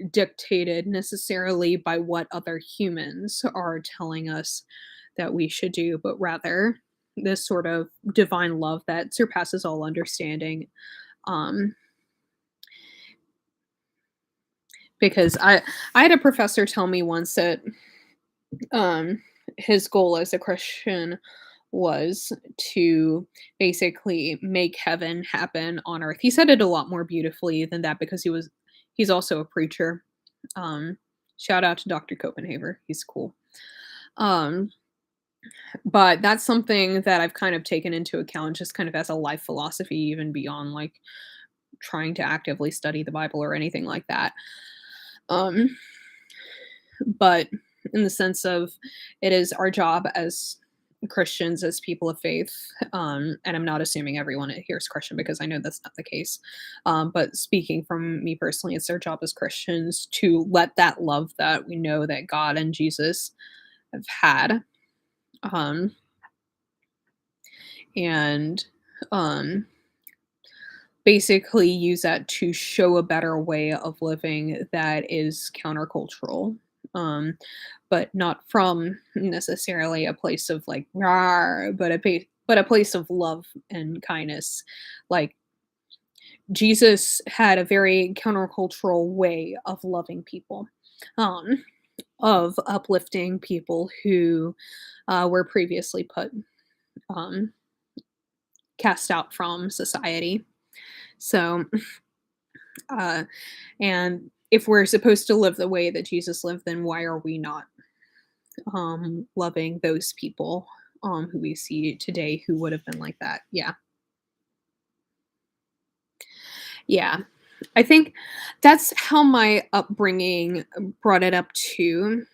dictated necessarily by what other humans are telling us that we should do, but rather this sort of divine love that surpasses all understanding. Um, because I had a professor tell me once that um his goal as a Christian was to basically make heaven happen on earth. He said it a lot more beautifully than that because he's also a preacher. Um Shout out to Dr. Copenhaver. He's cool. Um But that's something that I've kind of taken into account just kind of as a life philosophy, even beyond like trying to actively study the Bible or anything like that. Um, but in the sense of it is our job as Christians, as people of faith, and I'm not assuming everyone here is Christian because I know that's not the case. But speaking from me personally, it's our job as Christians to let that love that we know that God and Jesus have had, um, and um, basically use that to show a better way of living that is countercultural. Um, but not from necessarily a place of like "Rawr," but a place of love and kindness. Like Jesus had a very countercultural way of loving people, um, of uplifting people who were previously put um, cast out from society. So, uh, and if we're supposed to live the way that Jesus lived, then why are we not loving those people who we see today who would have been like that? Yeah. Yeah. I think that's how my upbringing brought it up too,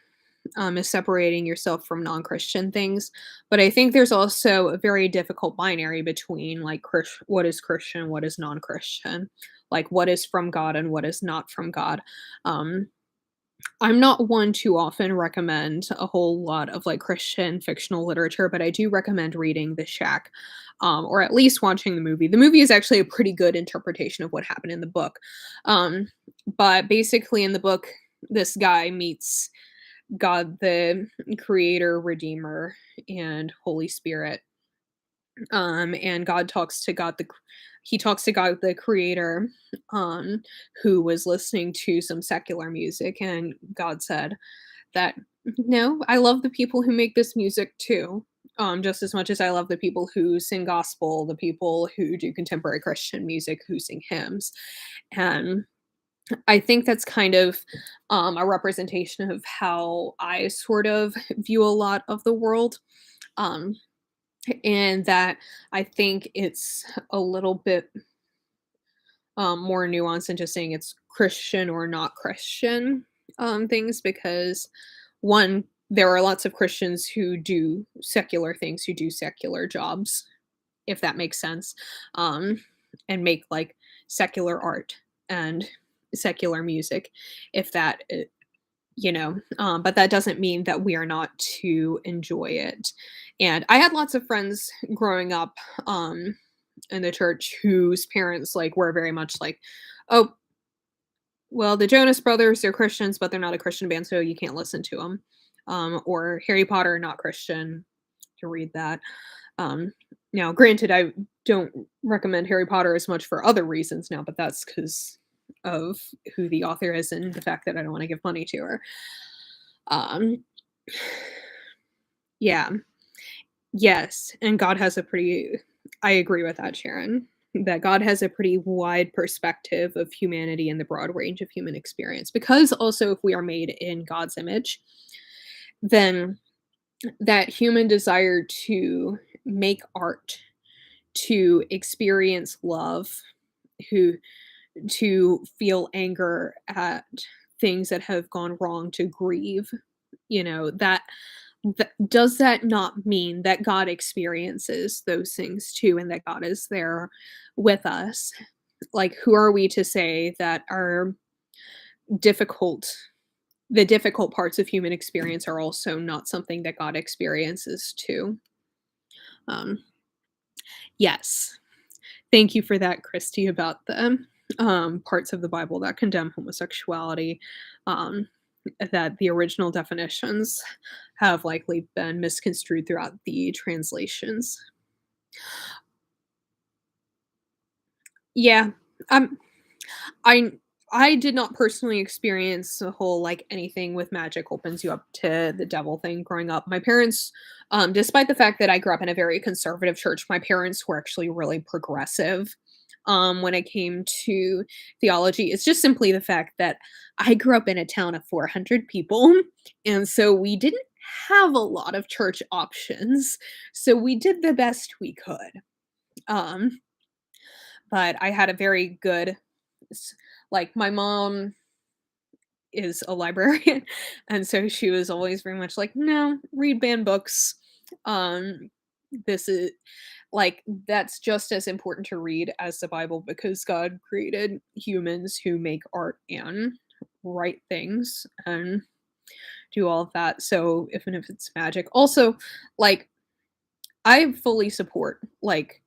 is separating yourself from non-Christian things. But I think there's also a very difficult binary between like what is Christian, what is non-Christian, like what is from God and what is not from God. Um, I'm not one to often recommend a whole lot of like Christian fictional literature, but I do recommend reading The Shack, or at least watching the movie. The movie is actually a pretty good interpretation of what happened in the book. Um, but basically, in the book, this guy meets God, the creator, redeemer, and Holy Spirit. And he talks to God, the creator, who was listening to some secular music, and God said that, no, I love the people who make this music too. Just as much as I love the people who sing gospel, the people who do contemporary Christian music, who sing hymns. And I think that's kind of a representation of how I sort of view a lot of the world. Um, and that I think it's a little bit more nuanced than just saying it's Christian or not Christian things, because one, there are lots of Christians who do secular things, who do secular jobs, if that makes sense, um, and make like secular art and secular music, if that but that doesn't mean that we are not to enjoy it. And I had lots of friends growing up in the church whose parents like were very much like, oh, well, the Jonas Brothers, they're Christians, but they're not a Christian band, so you can't listen to them. Or Harry Potter, not Christian, to read that. Now, granted, I don't recommend Harry Potter as much for other reasons now, but that's because of who the author is and the fact that I don't want to give money to her. Um, yeah, yes, and God has a pretty I agree with that, Sharon, that God has a pretty wide perspective of humanity and the broad range of human experience, because also if we are made in God's image, then that human desire to make art, to experience love, who to feel anger at things that have gone wrong, to grieve, that does that not mean that God experiences those things too and that God is there with us? Like, who are we to say that our difficult the difficult parts of human experience are also not something that God experiences too? Um, yes. Thank you for that, Christy, about the parts of the Bible that condemn homosexuality. Um, that the original definitions have likely been misconstrued throughout the translations. Yeah, um, I I did not personally experience the whole like anything with magic opens you up to the devil thing growing up. My parents, despite the fact that I grew up in a very conservative church, my parents were actually really progressive. When it came to theology, it's just simply the fact that I grew up in a town of 400 people, and so we didn't have a lot of church options, so we did the best we could. Um, but I had a very good like, my mom is a librarian, and so she was always very much like, "No, read banned books. Um, this is like, that's just as important to read as the Bible because God created humans who make art and write things and do all of that. So even if it's magic. Also, like, I fully support like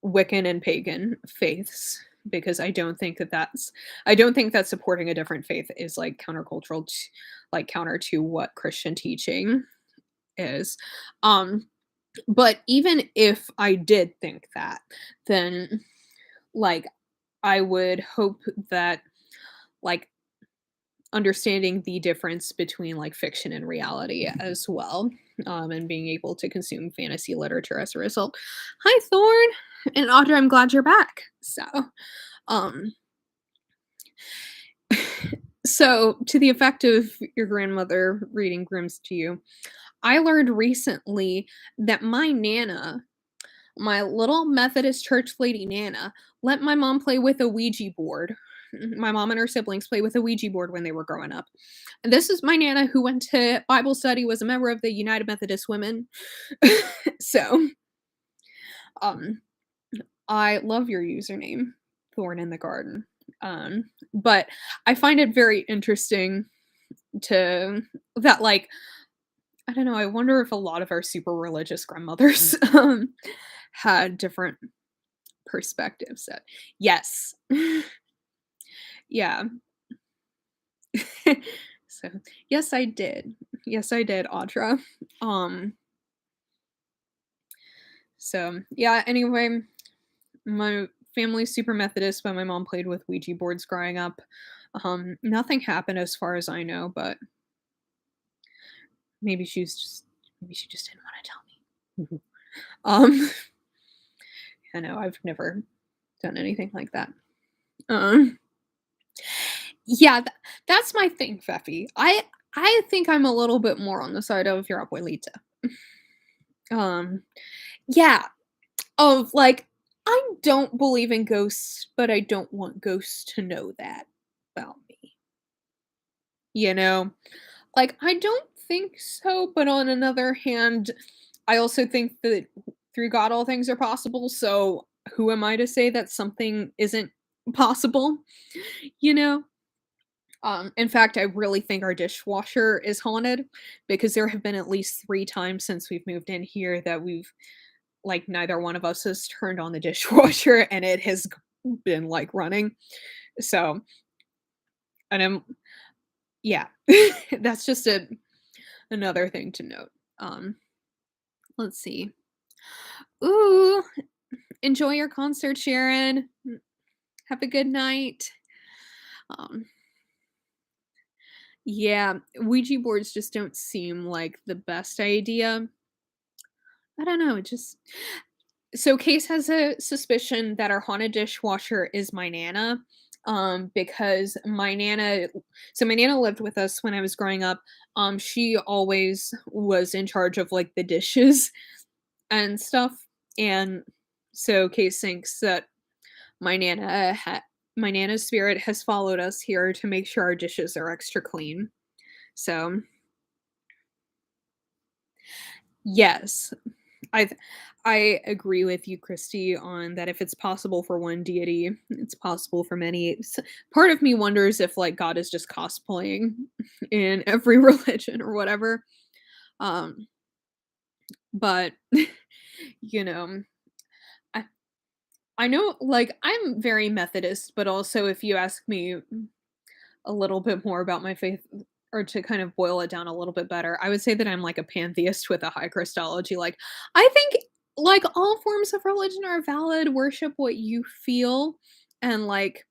Wiccan and pagan faiths because I don't think that supporting a different faith is like countercultural like counter to what Christian teaching is. Um but even if I did think that, then like I would hope that like understanding the difference between like fiction and reality as well, and being able to consume fantasy literature as a result. Hi, Thorn and Audra. I'm glad you're back. Um, so to the effect of your grandmother reading Grimm's to you, I learned recently that my nana, my little Methodist church lady nana, let my mom play with a Ouija board. My mom and her siblings play with a Ouija board when they were growing up. And this is my nana who went to Bible study, was a member of the United Methodist Women. So, um, I love your username, Thorn in the Garden. But I find it very interesting to that, like, I don't know, I wonder if a lot of our super religious grandmothers had different perspectives that yes. Yeah. So, yes, I did. Yes, I did, Audra. Um, so yeah, anyway, my family's super Methodist, but my mom played with Ouija boards growing up. Nothing happened as far as I know, but maybe maybe she just didn't want to tell me. um, I know I've never done anything like that. Um, yeah, that's my thing, Feffy. I think I'm a little bit more on the side of your abuelita. Um, yeah, of like, I don't believe in ghosts, but I don't want ghosts to know that about me. You know? Like, I don't think so, but on another hand, I also think that through God all things are possible, so who am I to say that something isn't possible? You know? In fact, I really think our dishwasher is haunted because there have been at least 3 times since we've moved in here that we've like neither one of us has turned on the dishwasher and it has been like running. So, and I'm yeah. That's just another thing to note. Um, let's see. Ooh, enjoy your concert, Sharon. Have a good night. Um, yeah, Ouija boards just don't seem like the best idea. I don't know, it just so Case has a suspicion that our haunted dishwasher is my nana, because my nana lived with us when I was growing up. She always was in charge of like the dishes and stuff, and so Case thinks that my my nana's spirit has followed us here to make sure our dishes are extra clean. So yes, I I agree with you, Christy, on that if it's possible for one deity, it's possible for many. Part of me wonders if like God is just cosplaying in every religion or whatever. Um, but you know, I I know like I'm very Methodist, but also if you ask me a little bit more about my faith or to kind of boil it down a little bit better, I would say that I'm like a pantheist with a high Christology. Like, I think like all forms of religion are valid. Worship what you feel and like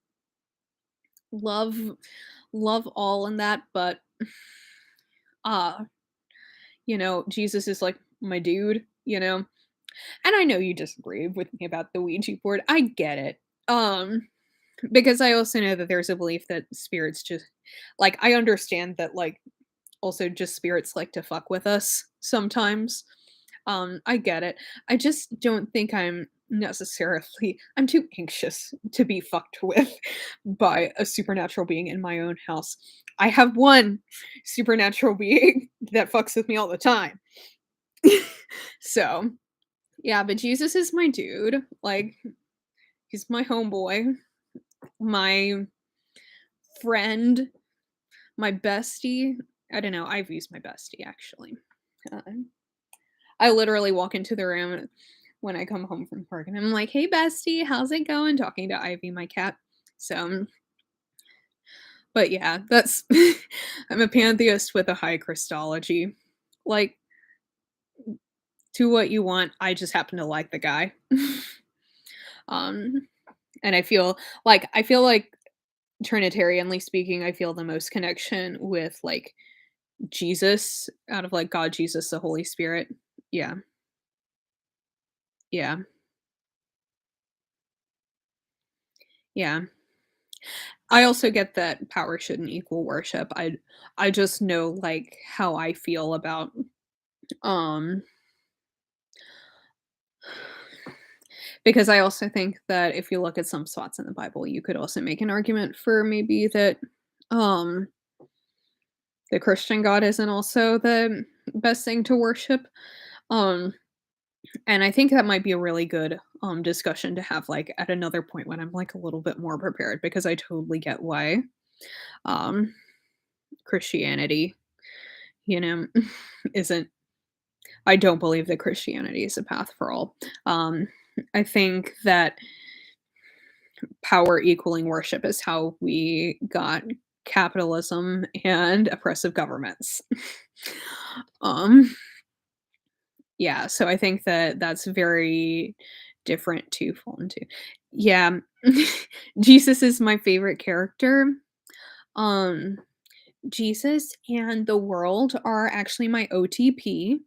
love love all in that, but uh, Jesus is like my dude, you know. And I know you disagree with me about the Ouija board. I get it. Because I also know that there's a belief that spirits just like I understand that like also just spirits like to fuck with us sometimes. I get it. I just don't think I'm too anxious to be fucked with by a supernatural being in my own house. I have one supernatural being that fucks with me all the time. So, yeah, but Jesus is my dude. Like, he's my homeboy, my friend, my bestie. I don't know. Ivy's my bestie, actually. Uh, I literally walk into the room when I come home from work and I'm like, "Hey, bestie, how's it going?" Talking to Ivy, my cat. So, but yeah, that's I'm a pantheist with a high Christology. Like, to what you want, I just happen to like the guy. um, and I feel like Trinitarianly speaking, I feel the most connection with like Jesus out of like God, Jesus, the Holy Spirit. Yeah. Yeah. Yeah. I also get that power shouldn't equal worship. I just know like how I feel about um because I also think that if you look at some spots in the Bible, you could also make an argument for maybe that um the Christian God isn't also the best thing to worship. Um and I think that might be a really good discussion to have like at another point when I'm like a little bit more prepared because I totally get why um Christianity, you know, isn't I don't believe that Christianity is a path for all. Um, I think that power equaling worship is how we got capitalism and oppressive governments. um, yeah, so I think that that's very different to fall into. Yeah, Jesus is my favorite character. Um, Jesus and the world are actually my OTP.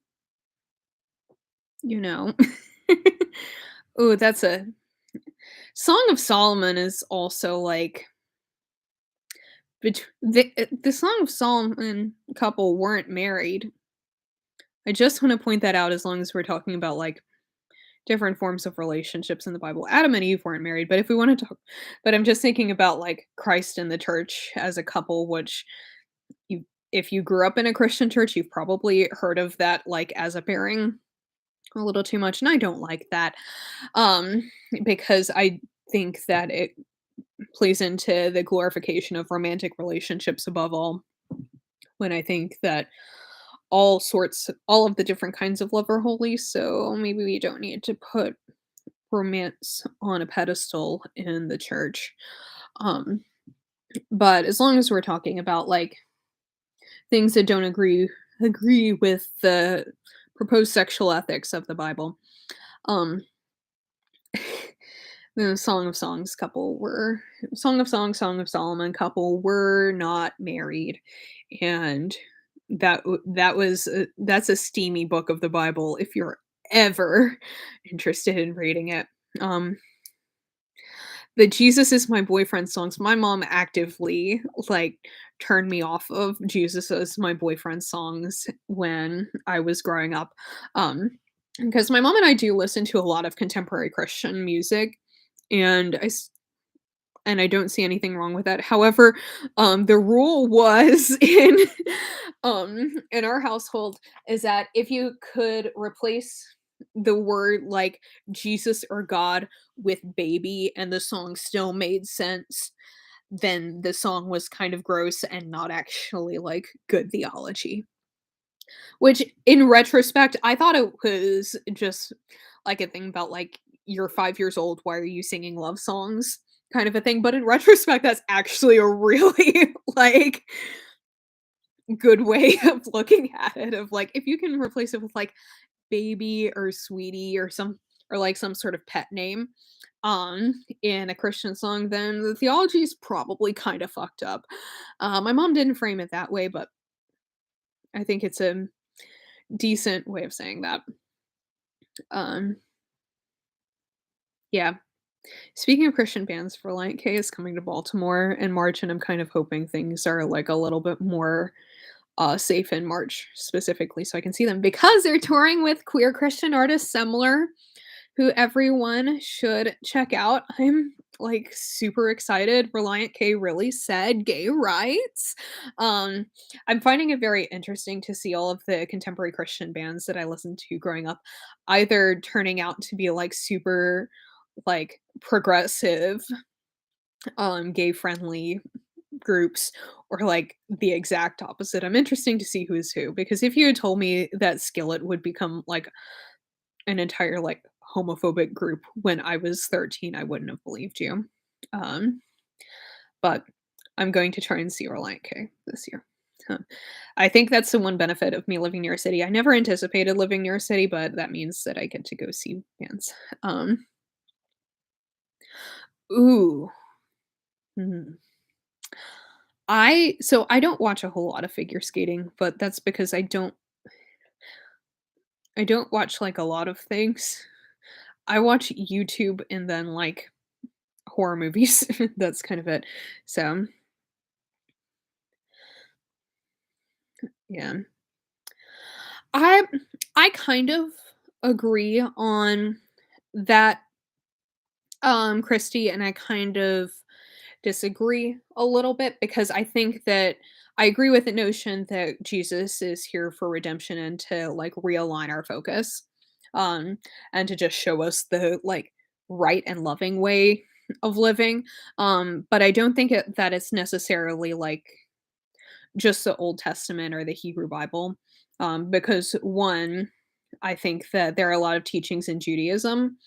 You know. Oh, that's a Song of Solomon is also like the Song of Solomon couple weren't married. I just want to point that out as long as we're talking about like different forms of relationships in the Bible. Adam and Eve weren't married, but if we want to talk, but I'm just thinking about like Christ and the church as a couple, which you, if you grew up in a Christian church, you've probably heard of that like as a pairing a little too much, and I don't like that um because I think that it plays into the glorification of romantic relationships above all, when I think that all of the different kinds of love are holy, so maybe we don't need to put romance on a pedestal in the church. Um, but as long as we're talking about like things that don't agree with the proposed sexual ethics of the Bible, um, the Song of Songs, Song of Solomon couple were not married, and that's a steamy book of the Bible if you're ever interested in reading it. Um, the Jesus is my boyfriend songs, my mom actively like turned me off of Jesus as my boyfriend songs when I was growing up. Because my mom and I do listen to a lot of contemporary Christian music, and I don't see anything wrong with that. However, the rule was in our household is that if you could replace the word like Jesus or God with baby and the song still made sense, then the song was kind of gross and not actually like good theology. Which in retrospect, I thought it was just like a thing about like you're 5 years old, why are you singing love songs? Kind of a thing. But in retrospect, that's actually a really like good way of looking at it. Of like if you can replace it with like baby or sweetie or like some sort of pet name in a Christian song, then the theology is probably kind of fucked up. My mom didn't frame it that way, but I think it's a decent way of saying that. Um, yeah. Speaking of Christian bands, Reliant K is coming to Baltimore in March, and I'm kind of hoping things are like a little bit more safe in March specifically so I can see them because they're touring with queer Christian artist Semler, who everyone should check out. I'm like super excited. Reliant K really said gay rights. Um, I'm finding it very interesting to see all of the contemporary Christian bands that I listened to growing up either turning out to be like super like progressive, gay friendly groups or like the exact opposite. I'm interesting to see who's who because if you had told me that Skillet would become like an entire like homophobic group when I was 13, I wouldn't have believed you. Um, but I'm going to try and see Reliant K this year. Huh. I think that's the one benefit of me living near a city. I never anticipated living near a city, but that means that I get to go see bands. Ooh. Hmm. I don't watch a whole lot of figure skating, but that's because I don't watch like a lot of things. I watch YouTube and then like horror movies. That's kind of it. So, yeah. I I kind of agree on that, Christy, and I kind of disagree a little bit because I think that I agree with the notion that Jesus is here for redemption and to like realign our focus, um, and to just show us the like right and loving way of living. But I don't think that it's necessarily like just the Old Testament or the Hebrew Bible, because one, I think that there are a lot of teachings in Judaism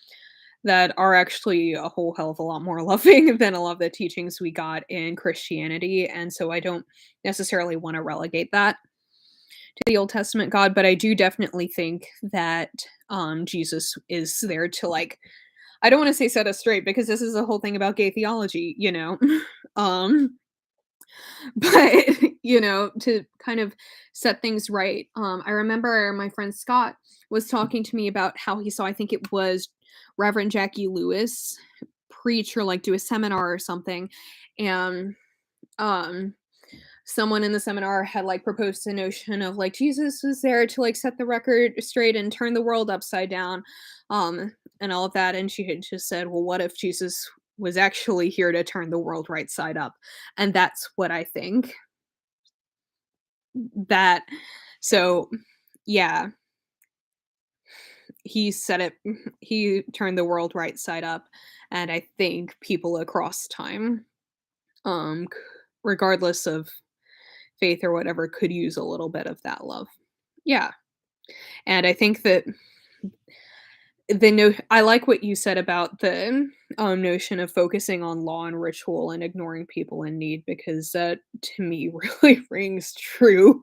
that are actually a whole hell of a lot more loving than a lot of the teachings we got in Christianity, and so I don't necessarily wanna relegate that to the Old Testament God, but I do definitely think that, Jesus is there to, like I don't wanna say set us straight because this is the whole thing about gay theology, you know? Um, but, to kind of set things right. I remember my friend Scott was talking to me about how he saw, I think it was Reverend Jackie Lewis preach or like do a seminar or something. And um someone in the seminar had like proposed the notion of like Jesus was there to like set the record straight and turn the world upside down, and all of that. And she had just said, well, what if Jesus was actually here to turn the world right side up? And that's what I think that so yeah, he said it he turned the world right side up, and I think people across time, regardless of faith or whatever, could use a little bit of that love. Yeah, and I think that I like what you said about the, notion of focusing on law and ritual and ignoring people in need because that to me really rings true,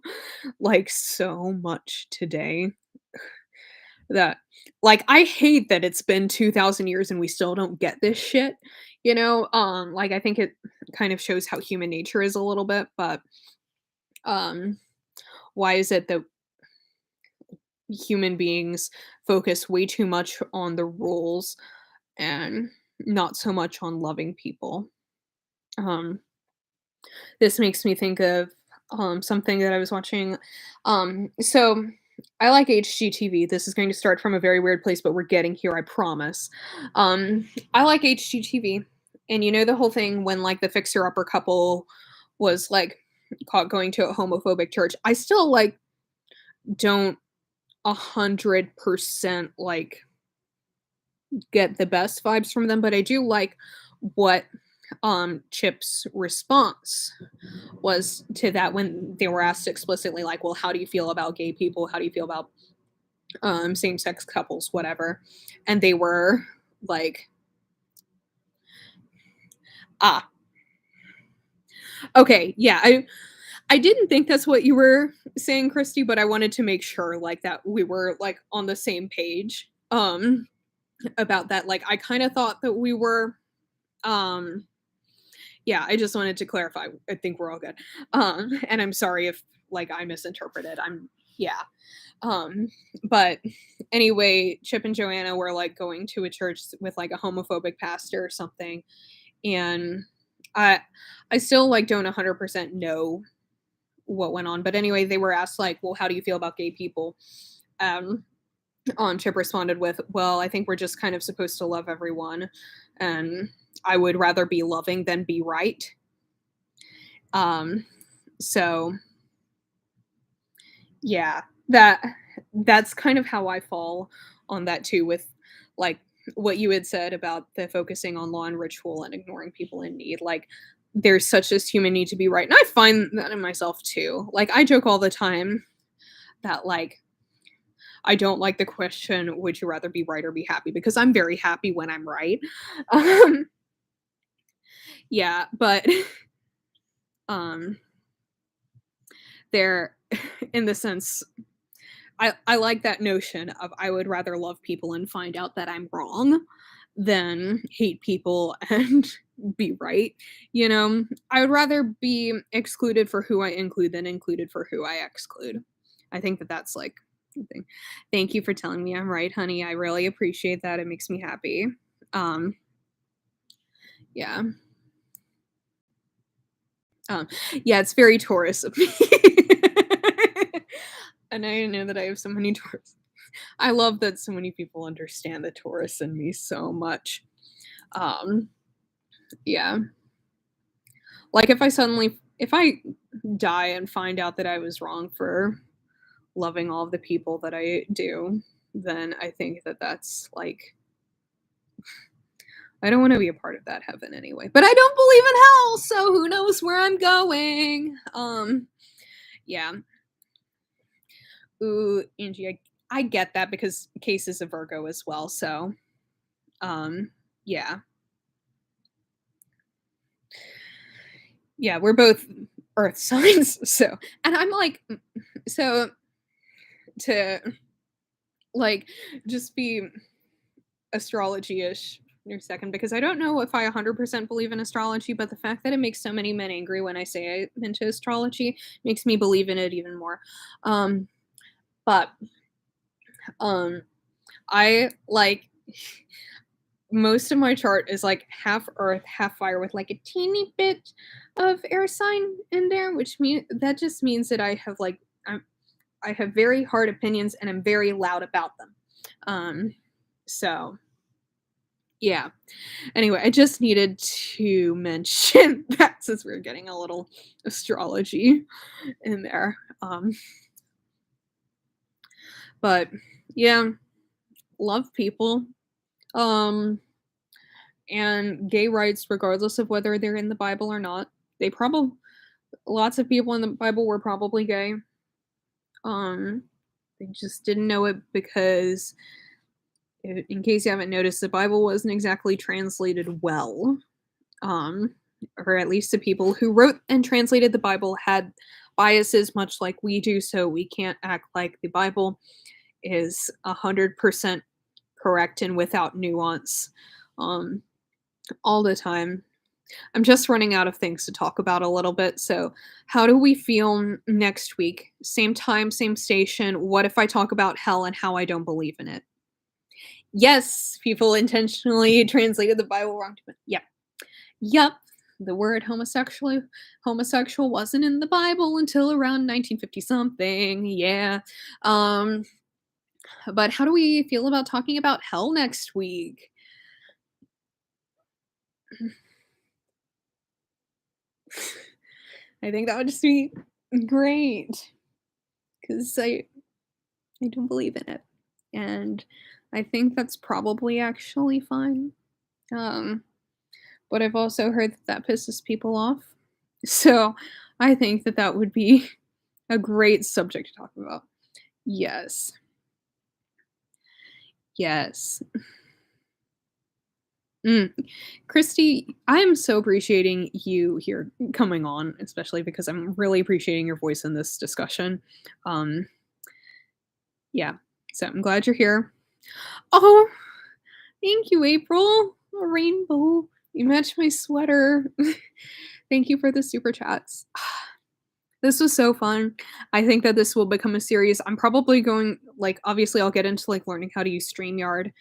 like, so much today. That like, I hate that it's been 2,000 years and we still don't get this shit, like, I think it kind of shows how human nature is a little bit, but, um, why is it that human beings focus way too much on the rules and not so much on loving people? Um, this makes me think of, something that I was watching. So I like HGTV. This is going to start from a very weird place, but we're getting here, I promise. I like HGTV. And you know the whole thing when like the fixer upper couple was like caught going to a homophobic church. I still like don't 100% like get the best vibes from them, but I do like what Chip's response was to that when they were asked explicitly like, well, how do you feel about gay people? How do you feel about same-sex couples, whatever? And they were like, ah, okay, yeah, I didn't think that's what you were saying, Christy, but I wanted to make sure like that we were like on the same page about that. Like I kind of thought that we were um yeah, I just wanted to clarify. I think we're all good. And I'm sorry if like I misinterpreted. Yeah. Um, but anyway, Chip and Joanna were like going to a church with like a homophobic pastor or something, and I I still like don't 100% know what went on. But anyway, they were asked like, "Well, how do you feel about gay people?" Um, Chip responded with, "Well, I think we're just kind of supposed to love everyone, and I would rather be loving than be right." Um, so yeah, that's kind of how I fall on that too, with like what you had said about the focusing on law and ritual and ignoring people in need. Like there's such this human need to be right. And I find that in myself too. Like I joke all the time that like I don't like the question, would you rather be right or be happy? Because I'm very happy when I'm right. Um yeah, but um there in the sense I like that notion of I would rather love people and find out that I'm wrong than hate people and be right. You know, I would rather be excluded for who I include than included for who I exclude. I think that that's like the thing. Thank you for telling me I'm right, honey. I really appreciate that. It makes me happy. Um, yeah. Um, yeah, it's very Taurus of me. And I know that I have so many Taurus. I love that so many people understand the Taurus in me so much. Um, yeah. Like if I die and find out that I was wrong for loving all of the people that I do, then I think that that's like I don't want to be a part of that heaven anyway. But I don't believe in hell, so who knows where I'm going. Yeah. Ooh, Angie, I get that because Case is a Virgo as well, so yeah. Yeah, we're both earth signs, so and I'm like so to like just be astrology-ish for a second because I don't know if I 100% believe in astrology, but the fact that it makes so many men angry when I say I'm into astrology makes me believe in it even more. Um, but um, I like most of my chart is like half earth, half fire with like a teeny bit of air sign in there, which means that just means that I have very hard opinions and I'm very loud about them. So yeah. Anyway, I just needed to mention that since we're getting a little astrology in there. But yeah, love people. Um, and gay rights, regardless of whether they're in the Bible or not. They probably lots of people in the Bible were probably gay. Um, they just didn't know it because, in case you haven't noticed, the Bible wasn't exactly translated well. Um, or at least the people who wrote and translated the Bible had biases, much like we do. So we can't act like the Bible is 100% correct and without nuance um, all the time. I'm just running out of things to talk about a little bit. So, how do we feel next week? Same time, same station. What if I talk about hell and how I don't believe in it? Yes, people intentionally translated the Bible wrong. Yep. Yep. The word homosexual wasn't in the Bible until around 1950 something. Yeah. Um but how do we feel about talking about hell next week? I think that would just be great cuz I don't believe in it. And I think that's probably actually fine. Um, but I've also heard that that pisses people off. So I think that that would be a great subject to talk about. Yes. Yes. Mm. Christy, I am so appreciating you here coming on, especially because I'm really appreciating your voice in this discussion. Um, yeah. So I'm glad you're here. Oh, thank you, April. A rainbow. You match my sweater. Thank you for the super chats. This was so fun. I think that this will become a series. I'm probably going like obviously I'll get into like learning how to use StreamYard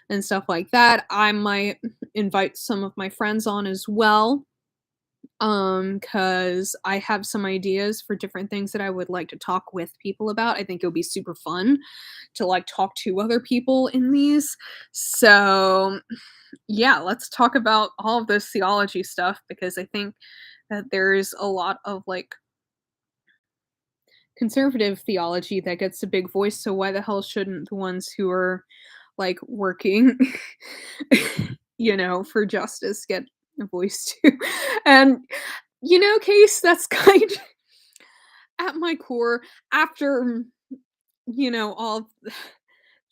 and stuff like that. I might invite some of my friends on as well. Cause I have some ideas for different things that I would like to talk with people about. I think it'll be super fun to, like, talk to other people in these. So, yeah, let's talk about all of this theology stuff because I think that there's a lot of, like, conservative theology that gets a big voice, so why the hell shouldn't the ones who are, like, working, for justice get a voice too? And, Case, that's kind at my core after, all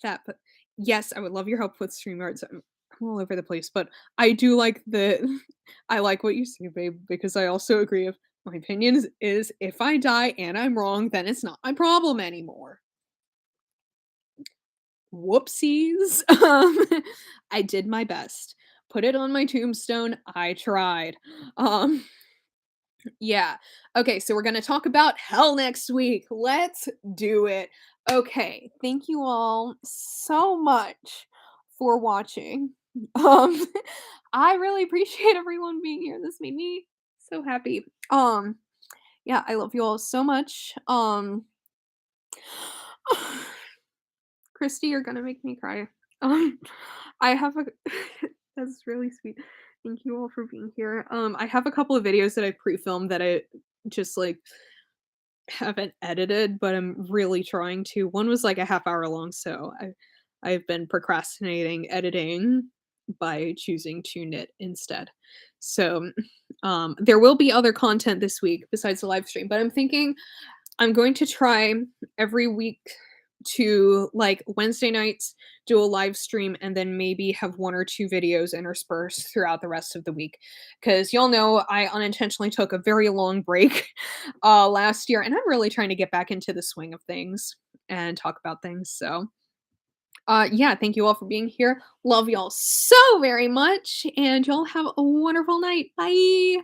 that, but yes, I would love your help with StreamYards. I'm all over the place, but I do like the I like what you say, babe, because I also agree if my opinion is if I die and I'm wrong, then it's not my problem anymore. Whoopsies. I did my best. Put it on my tombstone. I tried. Um, yeah. Okay, so we're gonna talk about hell next week. Let's do it. Okay, thank you all so much for watching. Um, I really appreciate everyone being here. This made me so happy. Yeah, I love you all so much. Christy, you're gonna make me cry. Um, I have a that's really sweet. Thank you all for being here. I have a couple of videos that I pre-filmed that I just like haven't edited, but I'm really trying to. One was like a half hour long, so I've been procrastinating editing by choosing to knit instead. So, there will be other content this week besides the live stream, but I'm thinking I'm going to try every week to, like, Wednesday nights, do a live stream and then maybe have 1 or 2 videos interspersed throughout the rest of the week. Because 'cause y'all know I unintentionally took a very long break, last year, and I'm really trying to get back into the swing of things and talk about things, so, yeah, thank you all for being here. Love y'all so very much, and y'all have a wonderful night. Bye.